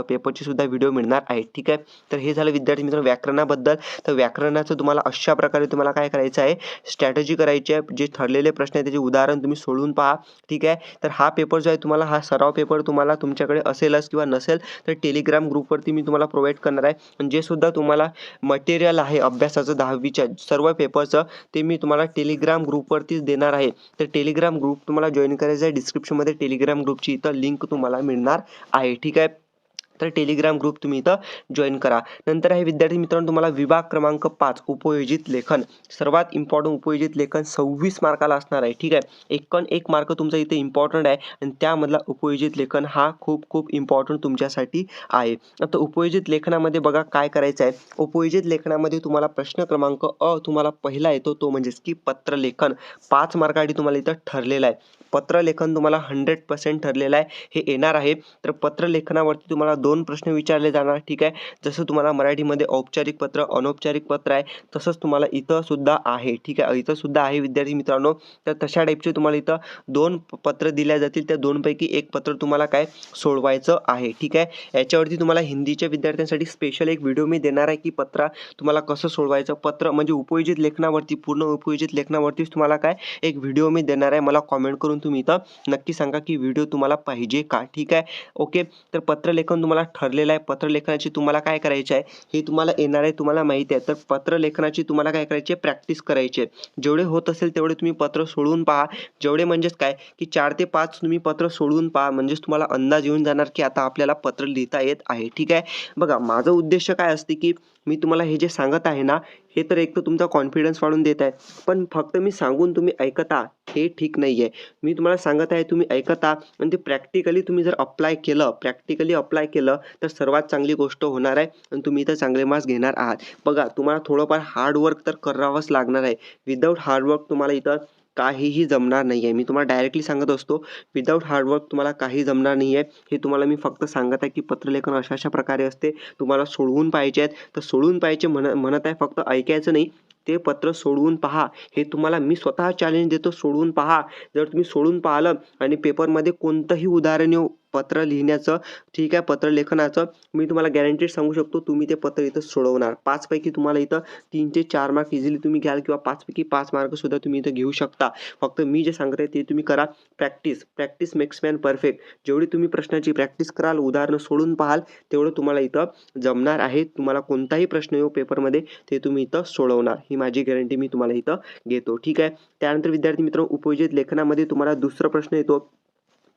पेपरची सुद्धा व्हिडिओ मिळणार आहे. ठीक आहे, तर हे झालं विद्यार्थी मित्रांनो व्याकरणाबद्दल. तर व्याकरणाचं तुम्हाला अशा प्रकारे तुम्हाला काय करायचं आहे, स्ट्रॅटेजी करायची आहे. जे ठरलेले प्रश्न आहेत त्याचे उदाहरण तुम्ही सोडवून पहा. ठीक आहे, तर हा पेपर जो आहे तुम्हाला, हा सराव पेपर तुम्हाला तुमच्याकडे असेलच किंवा नसेल तर टेलिग्राम ग्रुपवरती मी तुम्हाला प्रोव्हाइड करणार आहे. आणि जे सुद्धा तुम्हाला मटेरियल आहे अभ्यासाचं 10वीच्या सर्व पेपरचं, ते मी तुम्हाला टेलिग्राम ग्रुपवरतीच देणार आहे. तर टेलिग्राम ग्रुप तुम्हाला जॉईन करायचं आहे. डिस्क्रिप्शनमध्ये टेलिग्राम ग्रुपची इथं लिंक तुम्हाला मिळणार आहे. ठीक आहे, तर टेलिग्राम ग्रुप तुम्ही इथं जॉईन करा. नंतर आहे विद्यार्थी मित्रांनो, तुम्हाला विभाग क्रमांक 5 उपयोजित लेखन, सर्वात इम्पॉर्टंट उपयोजित लेखन 26 मार्काला असणार आहे. ठीक आहे, एक मार्क तुमचा इथे इम्पॉर्टंट आहे, आणि त्यामधला उपयोजित लेखन हा खूप इम्पॉर्टंट तुमच्यासाठी आहे. आता उपयोजित लेखनामध्ये बघा काय करायचं आहे. उपयोजित लेखनामध्ये तुम्हाला प्रश्न क्रमांक तुम्हाला पहिला येतो, तो म्हणजेच की पत्रलेखन. 5 मार्कासाठी तुम्हाला इथं ठरलेलं आहे. पत्रलेखन तुम्हाला 100% ठरलेलं आहे, हे येणार आहे. तर पत्रलेखनावरती तुम्हाला 2 प्रश्न विचारले जाणार. ठीक आहे, जसं तुम्हाला मराठीमध्ये औपचारिक पत्र, अनौपचारिक पत्र आहे, तसंच तुम्हाला इथं सुद्धा आहे. ठीक आहे, इथं सुद्धा आहे विद्यार्थी मित्रांनो. तर तशा टाईपचे तुम्हाला इथं 2 पत्र दिल्या जातील, त्या 2 पैकी एक पत्र तुम्हाला काय सोडवायचं आहे. ठीक आहे, याच्यावरती तुम्हाला हिंदीच्या विद्यार्थ्यांसाठी स्पेशल एक व्हिडिओ मी देणार आहे की पत्र तुम्हाला कसं सोडवायचं. पत्र म्हणजे उपयोजित लेखनावरती, पूर्ण उपयोजित लेखनावरतीच तुम्हाला काय एक व्हिडिओ मी देणार आहे. मला कॉमेंट करून तुम्ही इथं नक्की सांगा की व्हिडिओ तुम्हाला पाहिजे का. ठीक आहे, ओके. तर पत्रलेखन तुम्हाला ठरलेलं आहे. पत्रलेखनाची तुम्हाला काय करायचे आहे हे तुम्हाला येणार आहे, तुम्हाला माहिती आहे. तर पत्रलेखनाची तुम्हाला काय करायची आहे, प्रॅक्टिस करायची आहे. जेवढे होत असेल तेवढे तुम्ही पत्र सोडवून पहा. जेवढे म्हणजेच काय की 4 ते 5 तुम्ही पत्र सोडवून पहा, म्हणजेच तुम्हाला अंदाज येऊन जाणार की आता आपल्याला पत्र लिहिता येत आहे. ठीक आहे, बघा माझं उद्देश काय असते की मी तुम्हाला हे जे सांगत आहे ना, हे तर एक तर तुमचा कॉन्फिडन्स वाढून देत आहे, पण फक्त मी सांगून तुम्ही ऐकता हे ठीक नाही आहे. मी तुम्हाला सांगत आहे, तुम्ही ऐकता आणि ते प्रॅक्टिकली तुम्ही जर अप्लाय केलं तर सर्वात चांगली गोष्ट होणार आहे, आणि तुम्ही इथं चांगले मार्क्स घेणार आहात. बघा तुम्हाला थोडंफार हार्डवर्क तर करावंच लागणार आहे. विदाऊट हार्डवर्क तुम्हाला इथं काहीही जमणार नाही आहे. मी तुम्हाला डायरेक्टली सांगत असतो, विदाऊट हार्डवर्क तुम्हाला काही जमणार नाही आहे. हे तुम्हाला मी फक्त सांगत आहे की पत्रलेखन अशा प्रकारे असते, तुम्हाला सोडवून पाहिजे आहेत. तर सोडवून पाहिजे म्हणत आहे, फक्त ऐकायचं नाही, ते पत्र सोडवून पहा. हे तुम्हाला मी स्वतः चॅलेंज देतो, सोडवून पहा. जर तुम्ही सोडून पाहिलं आणि पेपरमध्ये कोणतंही उदाहरण येऊ पत्र लिहिण्याचं, ठीक आहे, पत्रलेखनाचं, मी तुम्हाला गॅरंटीड सांगू शकतो तुम्ही ते पत्र इथं सोडवणार. 5 पैकी तुम्हाला इथं 3 ते 4 मार्क इझिली तुम्ही घ्याल, किंवा 5 पैकी 5 मार्क सुद्धा तुम्ही इथं घेऊ शकता. फक्त मी जे सांगत आहे ते तुम्ही करा. Practice makes man perfect. जेवढी तुम्ही प्रश्नाची प्रॅक्टिस कराल, उदाहरणं सोडून पाहाल, तेवढं तुम्हाला इथं जमणार आहे. तुम्हाला कोणताही प्रश्न येऊ पेपरमध्ये ते तुम्ही इथं सोडवणार, ही माझी गॅरंटी मी तुम्हाला इथं घेतो. ठीक आहे, त्यानंतर विद्यार्थी मित्रांनो, उपयोजित लेखनामध्ये तुम्हाला दुसरा प्रश्न येतो,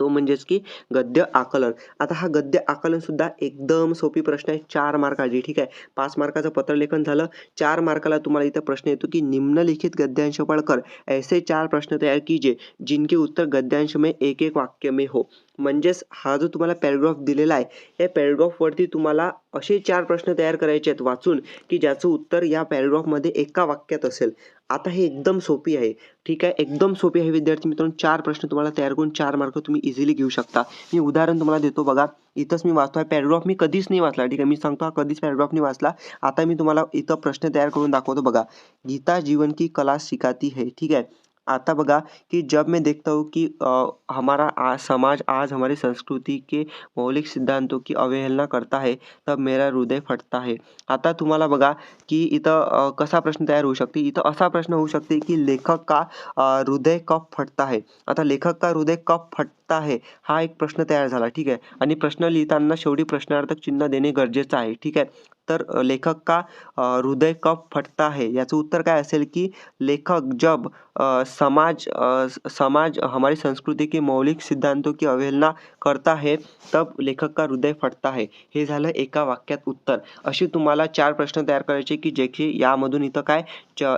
तो म्हणजेच की गद्य आकलन. आता हा गद्य आकलन सुद्धा एकदम सोपी प्रश्न आहे, 4 मार्काची. ठीक आहे, 5 मार्काचं पत्रलेखन झालं, 4 मार्काला तुम्हाला इथं प्रश्न येतो की निम्नलिखित गद्यांश पढ़कर ऐसे 4 प्रश्न तयार कीजिए जिनके उत्तर गद्यांश में एक वाक्य में हो. म्हणजेच हा जो तुम्हाला पॅराग्राफ दिलेला आहे, या पॅराग्राफवरती तुम्हाला असे 4 प्रश्न तयार करायचे आहेत वाचून, की ज्याचं उत्तर या पॅराग्राफमध्ये एका वाक्यात असेल. आता हे एकदम सोपी आहे. ठीक आहे, एकदम सोपी आहे विद्यार्थी मित्रांनो. 4 प्रश्न तुम्हाला तयार करून 4 मार्क तुम्ही इझिली घेऊ शकता. मी उदाहरण तुम्हाला देतो बघा. इथंच मी वाचतोय पॅराग्राफ मी कधीच नाही वाचला. ठीक आहे, मी सांगतो हा कधीच पॅराग्राफ नाही वाचला. आता मी तुम्हाला इथं प्रश्न तयार करून दाखवतो बघा. गीता जीवन की कला सिखाती है. ठीक आहे. आता बघा कि जब मैं देखता हूँ कि हमारा समाज आज हमारी संस्कृती के मौलिक सिद्धांतों की अवहेलना करता है, तब मेरा हृदय फटता है. आता तुम्हाला बघा की इथं कसा प्रश्न तयार होऊ शकते. इथं असा प्रश्न होऊ शकते की लेखक का हृदय कब फटता है. आता लेखक का हृदय कब फटता है हा एक प्रश्न तयार झाला. ठीक आहे, आणि प्रश्न लिहिताना शेवटी प्रश्नार्थक चिन्ह देणे गरजेचं आहे. ठीक आहे, तर लेखक का हृदय कब फटता है याचं उत्तर काय असेल की लेखक जब समाज हमारी संस्कृती के मौलिक सिद्धांतों की अवहेलना करता है, तब लेखक का हृदय फटता है. हे झालं एका वाक्यात उत्तर. अशी तुम्हाला 4 प्रश्न तयार करायचे की जे की यामधून इथं काय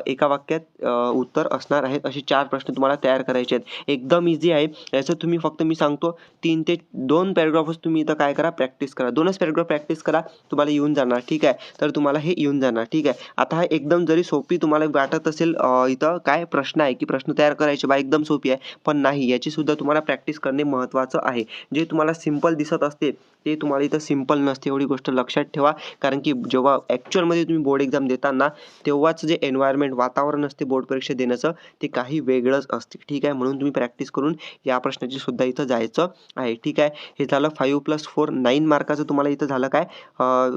एका वाक्यात उत्तर असणार आहेत. असे 4 प्रश्न तुम्हाला तयार करायचे आहेत. एकदम इझी आहे. याचं तुम्ही फक्त मी सांगतो 3 ते 2 पॅराग्राफच तुम्ही इथं काय करा, प्रॅक्टिस करा. 2च पॅराग्राफ प्रॅक्टिस करा, तुम्हाला येऊन जाणार. ठीक आहे, तर तुम्हाला हे येऊन जाणार. ठीक आहे, आता हा एकदम जरी सोपी तुम्हाला वाटत असेल इथं काय प्रश्न आहे की प्रश्न तयार करायचे बा एकदम सोपी आहे, पण नाही, याची सुद्धा तुम्हाला प्रॅक्टिस करणे महत्त्वाचं आहे. जे तुम्हाला सिंपल दिसत असते ते तुम्हाला इथं सिंपल नसते, एवढी गोष्ट लक्षात ठेवा. कारण की जेव्हा ॲक्च्युअलमध्ये तुम्ही बोर्ड एक्झाम देताना तेव्हाच जे एन्व्हायरमेंट वातावरण असते बोर्ड परीक्षा देण्याचं ते काही वेगळंच असते. ठीक आहे, म्हणून तुम्ही प्रॅक्टिस करून या प्रश्नाची सुद्धा इथं जायचं आहे. ठीक आहे, हे झालं 5+4 9 मार्काचं तुम्हाला इथं झालं काय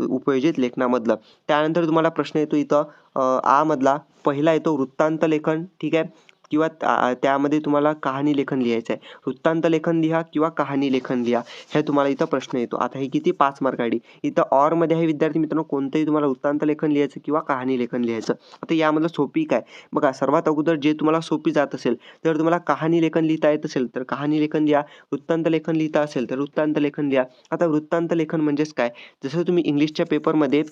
उपयोजित लेखनामधलं. त्यानंतर तुम्हाला प्रश्न येतो इथं आ मधला पहिला येतो वृत्तांत लेखन. ठीक आहे, किंवा त्यामध्ये तुम्हाला कहाणी लेखन लिहायचं आहे. वृत्तांत लेखन लिहा किंवा कहाणी लेखन लिहा, हे तुम्हाला इथं प्रश्न येतो. आता हे किती 5 मार्कासाठी. इथं ऑरमध्ये आहे विद्यार्थी मित्रांनो, कोणतंही तुम्हाला वृत्तांत लेखन लिहायचं किंवा कहाणी लेखन लिहायचं. आता यामधलं सोपी काय बघा, सर्वात अगोदर जे तुम्हाला सोपी जात असेल, जर तुम्हाला कहाणी लेखन लिहिता येत असेल तर कहाणी लेखन लिहा. वृत्तांत लेखन लिहिता असेल तर वृत्तांत लेखन लिहा. आता वृत्तांत लेखन म्हणजेच काय, जसं तुम्ही इंग्लिशच्या पेपरमध्ये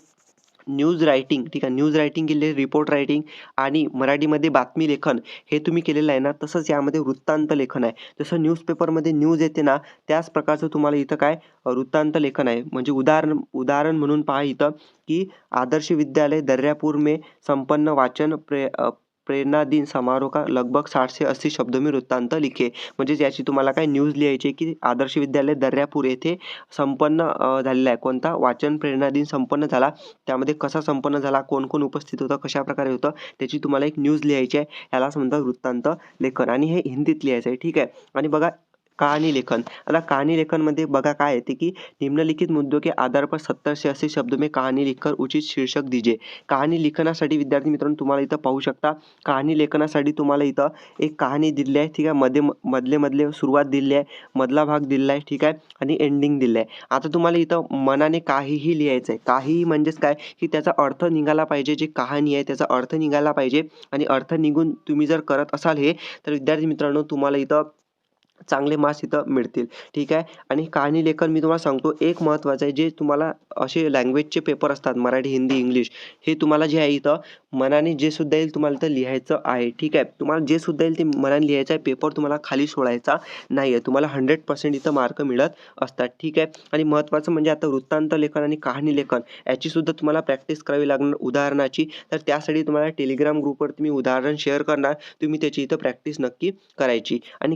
न्यूज रायटिंग, ठीक आहे, न्यूज रायटिंग केले, रिपोर्ट रायटिंग आणि मराठीमध्ये बातमी लेखन हे तुम्ही केलेलं आहे ना, तसंच यामध्ये वृत्तांत लेखन आहे. जसं न्यूजपेपरमध्ये न्यूज येते ना, त्याच प्रकारचं तुम्हाला इथं काय वृत्तांत लेखन आहे. म्हणजे उदाहरण म्हणून पहा इथं की आदर्श विद्यालय दर्यापूर में संपन्न वाचन प्रेरणा दिन समारोह का लगभग 60 से 80 शब्दों में वृत्तांत लिखे. म्हणजे याची तुम्हाला काय न्यूज लिहायची की आदर्श विद्यालय दर्यापूर येथे संपन्न झालेला आहे. कोणता वाचन प्रेरणा दिन संपन्न झाला, त्यामध्ये कसा संपन्न झाला, कोण कोण उपस्थित होतं, कशा प्रकारे होतं, त्याची तुम्हाला एक न्यूज लिहायची आहे. यालाच म्हणतात वृत्तांत लेखन, आणि हे हिंदीत लिहायचं आहे. ठीक आहे, आणि बघा कहानी लेखन. आता कहानी लेखनमध्ये बघा काय येते की निम्नलिखित मुद्दों के आधार पर 70 से 80 शब्दों में कहानी लिखकर उचित शीर्षक दीजिए. कहाणी लेखनासाठी विद्यार्थी मित्रांनो तुम्हाला इथं पाहू शकता, कहाणी लेखनासाठी तुम्हाला इथं एक कहाणी दिली आहे. ठीक आहे, मधले सुरुवात दिली आहे, मधला भाग दिलेला आहे. ठीक आहे, आणि एंडिंग दिलं आहे. आता तुम्हाला इथं मनाने काहीही लिहायचं आहे. काहीही म्हणजेच काय की त्याचा अर्थ निघाला पाहिजे. जी कहाणी आहे त्याचा अर्थ निघाला पाहिजे, आणि अर्थ निघून तुम्ही जर करत असाल हे, तर विद्यार्थी मित्रांनो तुम्हाला इथं चांगले मार्क्स इथं मिळतील. ठीक आहे, आणि कहाणी लेखन मी तुम्हाला सांगतो एक महत्त्वाचं आहे, जे तुम्हाला असे लँग्वेजचे पेपर असतात मराठी, हिंदी, इंग्लिश, हे तुम्हाला जे आहे इथं मनाने जे सुद्धा येईल तुम्हाला इथं लिहायचं आहे. ठीक आहे, तुम्हाला जे सुद्धा येईल ते मनाने लिहायचं आहे. पेपर तुम्हाला खाली सोडायचा नाही आहे. तुम्हाला 100% इथं मार्क मिळत असतात. ठीक आहे, आणि महत्त्वाचं म्हणजे आता वृत्तांत लेखन आणि कहाणी लेखन याची सुद्धा तुम्हाला प्रॅक्टिस करावी लागणार उदाहरणाची. तर त्यासाठी तुम्हाला टेलिग्राम ग्रुपवरती मी उदाहरण शेअर करणार, तुम्ही त्याची इथं प्रॅक्टिस नक्की करायची. आणि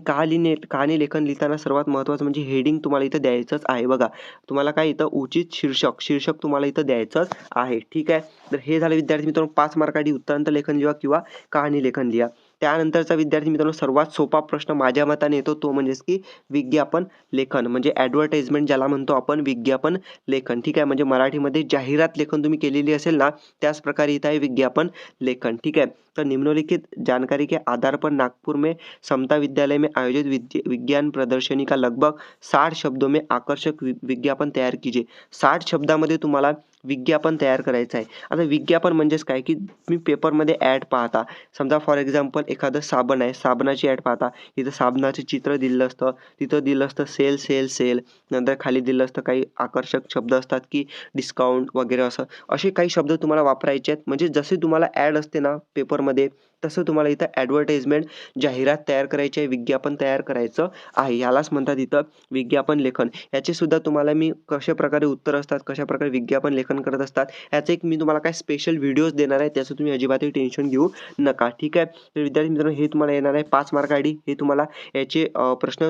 कहाणी लेखन लिहिताना सर्वात महत्त्वाचं म्हणजे हेडिंग तुम्हाला इथं द्यायचंच आहे. बघा तुम्हाला काय इथं उचित शीर्षक तुम्हाला इथं द्यायचंच आहे. ठीक आहे, तर हे झालं विद्यार्थी मित्रांनो 5 मार्कासाठी वृत्तांत लेखन लिहा किंवा कहाणी लेखन लिहा. त्यानंतरचा विद्यार्थी मित्रांनो सर्वात सोपा प्रश्न माझ्या मताने येतो, तो म्हणजेच की विज्ञापन लेखन, म्हणजे ॲडव्हर्टाइजमेंट ज्याला म्हणतो आपण, विज्ञापन लेखन. ठीक आहे, म्हणजे मराठीमध्ये जाहिरात लेखन तुम्ही केलेली असेल ना, त्याच प्रकारे इथं आहे विज्ञापन लेखन. ठीक आहे, तर निम्नलिखित जानकारी के आधार पर नागपुर में समता विद्यालय में आयोजित विज्ञान प्रदर्शनी का लगभग 60 शब्दों में आकर्षक विज्ञापन तयार कीजिए. 60 शब्दामध्ये तुम्हाला विज्ञापन तयार करायचं आहे. आता विज्ञापन म्हणजेच काय की तुम्ही पेपरमध्ये ॲड पाहता, समजा फॉर एक्झाम्पल एखादं साबण आहे, साबणाची ॲड पाहता, इथं साबणाचे चित्र दिलं असतं, तिथं दिलं असतं सेल सेल सेल, नंतर खाली दिलं असतं काही आकर्षक शब्द असतात की डिस्काउंट वगैरे, असे काही शब्द तुम्हाला वापरायचे आहेत. म्हणजे जसे तुम्हाला ॲड असते ना पेपरमध्ये तसं तुम्हाला इथं ॲडव्हर्टाइजमेंट जाहिरात तयार करायची आहे, विज्ञापन तयार करायचं आहे. यालाच म्हणतात इथं विज्ञापन लेखन. याचे सुद्धा तुम्हाला मी कशाप्रकारे उत्तर असतात, कशाप्रकारे विज्ञापन लेखन करत असतात, याचं एक मी तुम्हाला काय स्पेशल व्हिडिओज देणार आहे. त्याचं तुम्ही अजिबातही टेन्शन घेऊ नका. ठीक आहे. तर विद्यार्थी मित्रांनो, हे तुम्हाला येणार आहे 5 मार्क आयडी. हे तुम्हाला याचे प्रश्न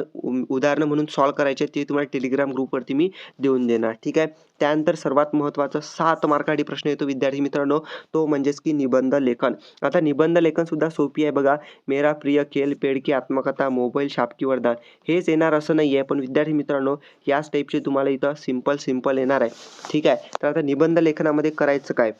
उदाहरणं म्हणून सॉल्व्ह करायचे ते तुम्हाला टेलिग्राम ग्रुपवरती मी देऊन देणार. ठीक आहे. त्यानंतर सर्वात महत्त्वाचा 7 मार्क आयडी प्रश्न येतो विद्यार्थी मित्रांनो, तो म्हणजेच की निबंध लेखन. आता निबंध लेखन सुद्धा सोपी आहे बघा. मेरा प्रिय खेल, पेड की आत्मकथा, मोबाईल, शाप वरदान हेच येणार असं नाही आहे. पण विद्यार्थी मित्रांनो, याच टाईपचे तुम्हाला इथं सिंपल येणार आहे. ठीक आहे. तर आता निबंध लेखनामध्ये करायचं काय?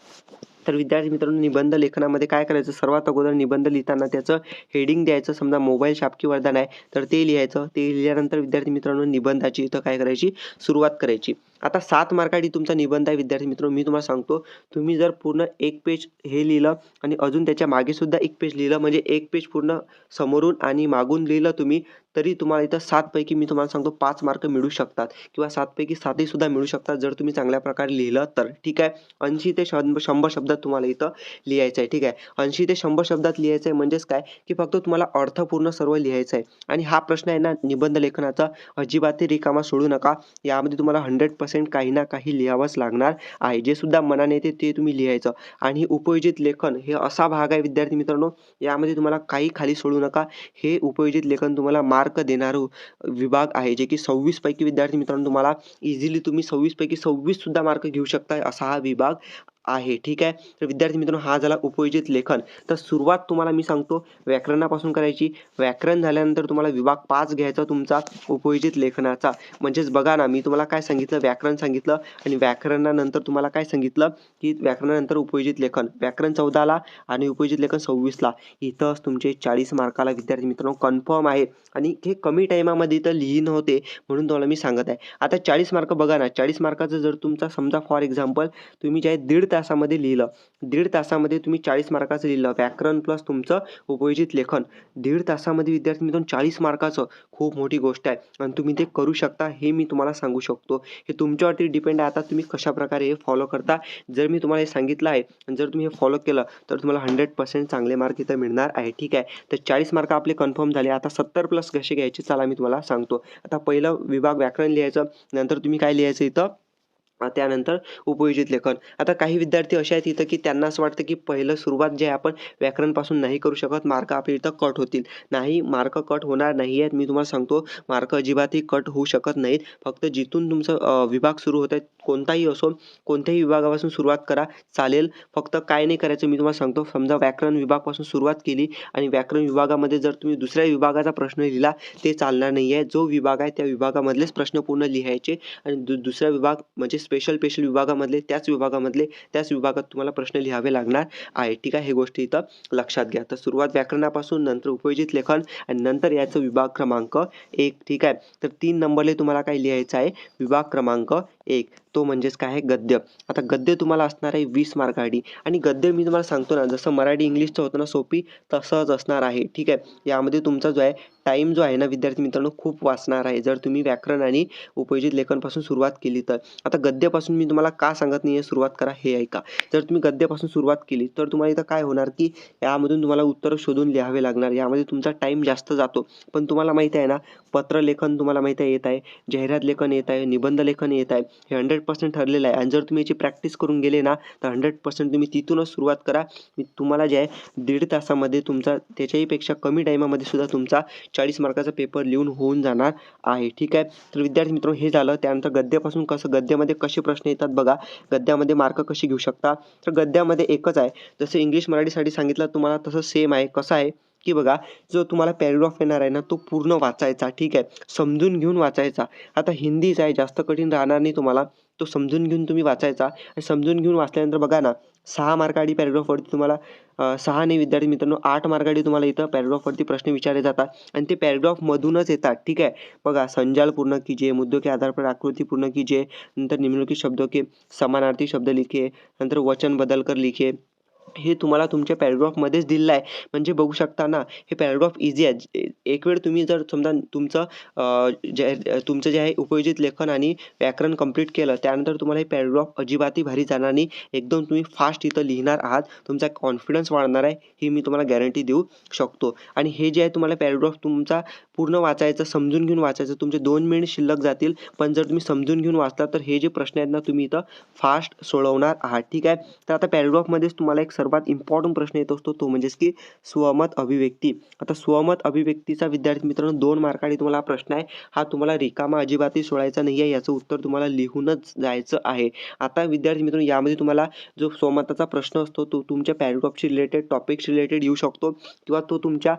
तर विद्यार्थी मित्रांनो, निबंध लेखनामध्ये काय करायचं, सर्वात अगोदर निबंध लिहिताना त्याचं हेडिंग द्यायचं. समजा मोबाईल शाप वरदान आहे तर ते लिहायचं. ते लिहिल्यानंतर विद्यार्थी मित्रांनो, निबंधाची इथं काय करायची, सुरुवात करायची. आता 7 मार्कासाठी तुमचा निबंध आहे विद्यार्थी मित्रांनो. मी तुम्हाला सांगतो, तुम्ही जर पूर्ण 1 पेज हे लिहिलं आणि अजून त्याच्या मागे सुद्धा 1 पेज लिहिलं, म्हणजे 1 पेज पूर्ण समोरून आणि मागून लिहिलं तुम्ही, तरी तुम्हाला इथं 7 पैकी मी तुम्हाला सांगतो 5 मार्क मिळू शकतात किंवा 7 पैकी 7ही सुद्धा मिळू शकतात जर तुम्ही चांगल्या प्रकारे लिहिलं तर. ठीक आहे. 80 ते 100 शब्दात तुम्हाला इथं लिहायचं आहे. ठीक आहे. 80 ते 100 शब्दात लिहायचं आहे म्हणजेच काय, की फक्त तुम्हाला अर्थपूर्ण सर्व लिहायचं आहे. आणि हा प्रश्न आहे ना निबंध लेखनाचा, अजिबातही रिकामा सोडू नका. यामध्ये तुम्हाला 100% काही ना काही लिहावंच लागणार आहे. जे सुद्धा मनाने येते ते तुम्ही लिहायचं. आणि उपयोजित लेखन हे असा भाग आहे विद्यार्थी मित्रांनो, यामध्ये तुम्हाला काही खाली सोडू नका. हे उपयोजित लेखन तुम्हाला मार्क देणारं विभाग आहे, जे की 26 पैकी विद्यार्थी मित्रांनो तुम्हाला इझिली तुम्ही 26 पैकी 26 सुद्धा मार्क घेऊ शकता, असा हा विभाग आहे. ठीक आहे. तर विद्यार्थी मित्रांनो, हा झाला उपयोजित लेखन. तर सुरुवात तुम्हाला मी सांगतो व्याकरणापासून करायची. व्याकरण झाल्यानंतर तुम्हाला विभाग 5 घ्यायचा तुमचा उपयोजित लेखनाचा. म्हणजेच बघा ना, मी तुम्हाला काय सांगितलं, व्याकरण सांगितलं आणि व्याकरणानंतर तुम्हाला काय सांगितलं, की व्याकरणानंतर उपयोजित लेखन. व्याकरण 14ला आणि उपयोजित लेखन 26ला. इथंच तुमचे 40 मार्काला विद्यार्थी मित्रांनो कन्फर्म आहे. आणि हे कमी टाईमामध्ये इथं लिहिणं होते म्हणून तुम्हाला मी सांगत आहे. आता 40 मार्क बघा ना, 40 मार्काचं जर तुमचा समजा फॉर एक्झाम्पल तुम्ही जे आहे 1.5 तासामध्ये लिहिलं, 1.5 तासामध्ये तुम्ही 40 मार्काचं लिहिलं, व्याकरण प्लस तुमचं उपयोजित लेखन 1.5 तासामध्ये विद्यार्थी मित्रांनो 40 मार्काचं खूप मोठी गोष्ट आहे आणि तुम्ही ते करू शकता हे मी तुम्हाला सांगू शकतो. हे तुमच्यावरती डिपेंड आहे, आता तुम्ही कशाप्रकारे हे फॉलो करता. जर मी तुम्हाला हे सांगितलं आहे आणि जर तुम्ही हे फॉलो केलं तर तुम्हाला 100% चांगले मार्क इथं मिळणार आहे. ठीक आहे. तर 40 मार्क आपले कन्फर्म झाले. आता 70 प्लस कसे घ्यायचे चला मी तुम्हाला सांगतो. आता पहिलं विभाग व्याकरण लिहायचं, नंतर तुम्ही काय लिहायचं इथं, त्यानंतर उपयोजित लेखन. आता काही विद्यार्थी असे आहेत इथं, की त्यांना असं वाटतं, की पहिलं सुरुवात जे आहे आपण व्याकरणपासून नाही करू शकत, मार्क आपले इथं कट होतील. नाही, मार्क कट होणार नाही आहेत. मी तुम्हाला सांगतो, मार्क अजिबातही कट होऊ शकत नाहीत. फक्त जिथून तुमचं विभाग सुरू होत आहे, कोणताही असो, कोणत्याही विभागापासून सुरुवात करा, चालेल. फक्त काय नाही करायचं मी तुम्हाला सांगतो, समजा व्याकरण विभागापासून सुरुवात केली आणि व्याकरण विभागामध्ये जर तुम्ही दुसऱ्या विभागाचा प्रश्न लिहिला, ते चालणार नाही आहे. जो विभाग आहे त्या विभागामधलेच प्रश्न पूर्ण लिहायचे आणि दुसरा विभाग म्हणजे स्पेशल विभागामधले त्याच विभागात तुम्हाला प्रश्न लिहावे लागणार आहे. ठीक आहे. हे गोष्टी इथं लक्षात घ्या. तर सुरुवात व्याकरणापासून, नंतर उपयोजित लेखन आणि नंतर याचं विभाग क्रमांक 1. ठीक आहे. तर 3 नंबरले तुम्हाला काय लिहायचं आहे, विभाग क्रमांक 1, तो म्हणजेच काय आहे, गद्य. आता गद्य तुम्हाला असणार आहे 20 मार्कासाठी आणि गद्य मी तुम्हाला सांगतो ना, जसं मराठी इंग्लिशचं होतं ना सोपी, तसंच असणार आहे. ठीक आहे. यामध्ये तुमचा जो आहे टाईम जो आहे ना विद्यार्थी मित्रांनो खूप वाचणार आहे जर तुम्ही व्याकरण आणि उपयोजित लेखनपासून सुरुवात केली तर. आता गद्यापासून मी तुम्हाला का सांगत नाही आहे सुरुवात करा हे ऐका. जर तुम्ही गद्यापासून सुरुवात केली तर तुम्हाला इथं काय होणार, की यामधून तुम्हाला उत्तरं शोधून लिहावे लागणार. यामध्ये तुमचा टाईम जास्त जातो. पण तुम्हाला माहिती आहे ना, पत्रलेखन तुम्हाला माहिती आहे येत आहे, जाहिरात लेखन येत आहे, निबंध लेखन येत आहे. हे 100% ठरलेलं आहे आणि जर तुम्ही याची प्रॅक्टिस करून गेले ना तर 100% तुम्ही तिथूनच सुरुवात करा. मी तुम्हाला जे आहे 1.5 तासामध्ये तुमचा त्याच्याही पेक्षा कमी टाईमामध्ये सुद्धा तुमचा 40 मार्काचा पेपर लिहून होऊन जाणार आहे. ठीक आहे. तर विद्यार्थी मित्रांनो हे झालं. त्यानंतर गद्यापासून कसं, गद्यामध्ये कसे प्रश्न येतात बघा, गद्यामध्ये मार्क कसे घेऊ शकता. तर गद्यामध्ये एकच आहे, जसं इंग्लिश मराठीसाठी सांगितलं तुम्हाला तसं सेम आहे. कसं आहे, की बघा जो तुम्हाला पॅराग्राफ येणार आहे ना तो पूर्ण वाचायचा. ठीक आहे. समजून घेऊन वाचायचा. आता हिंदीच आहे, जास्त कठीण राहणार नाही तुम्हाला. तो समजून घेऊन तुम्ही वाचायचा आणि समजून घेऊन वाचल्यानंतर बघा ना 6 मार्कासाठी पॅराग्राफवरती तुम्हाला 6 नाही विद्यार्थी मित्रांनो 8 मार्कासाठी तुम्हाला इथं पॅराग्राफवरती प्रश्न विचारले जातात आणि ते पॅराग्राफमधूनच येतात. ठीक आहे. बघा, संजाल पूर्ण कीजिए, मुद्दों के आधार पर आकृति पूर्ण कीजिए, नंतर निम्नलिखित शब्दों के समानार्थी शब्द लिखिए, नंतर वचन बदल कर लिखिए, हे तुम्हाला तुमच्या पॅराग्राफमध्येच दिलेलं आहे. म्हणजे बघू शकता ना, हे पॅराग्राफ ईझी आहे. एक वेळ तुम्ही जर समजा तुमचं जे आहे उपयोजित लेखन आणि व्याकरण कंप्लीट केलं, त्यानंतर तुम्हाला हे पॅराग्राफ अजिबातही भारी जाणार नाही. एकदम तुम्ही फास्ट इथं लिहिणार आहात. तुमचा कॉन्फिडन्स वाढणार आहे, ही मी तुम्हाला गॅरंटी देऊ शकतो. आणि हे जे आहे तुम्हाला पॅराग्राफ तुमचा पूर्ण वाचायचं, समजून घेऊन वाचायचं. तुमचे 2 मिनिट शिल्लक जातील, पण जर तुम्ही समजून घेऊन वाचला तर हे जे प्रश्न आहेत ना, तुम्ही इथं फास्ट सोडवणार आहात. ठीक आहे. तर आता पॅराग्राफमध्येच तुम्हाला एक सर्वात इम्पॉर्टंट प्रश्न येत असतो, तो म्हणजेच की स्वमत अभिव्यक्ती. आता स्वमत अभिव्यक्तीचा विद्यार्थी मित्रांनो 2 मार्कांनी तुम्हाला हा प्रश्न आहे. हा तुम्हाला रिकामा अजिबातही सोडायचा नाही आहे. याचं उत्तर तुम्हाला लिहूनच जायचं आहे. आता विद्यार्थी मित्रांनो यामध्ये तुम्हाला जो स्वमताचा प्रश्न असतो तो तुमच्या पॅराग्राफशी रिलेटेड, टॉपिकशी रिलेटेड येऊ शकतो किंवा तो तुमच्या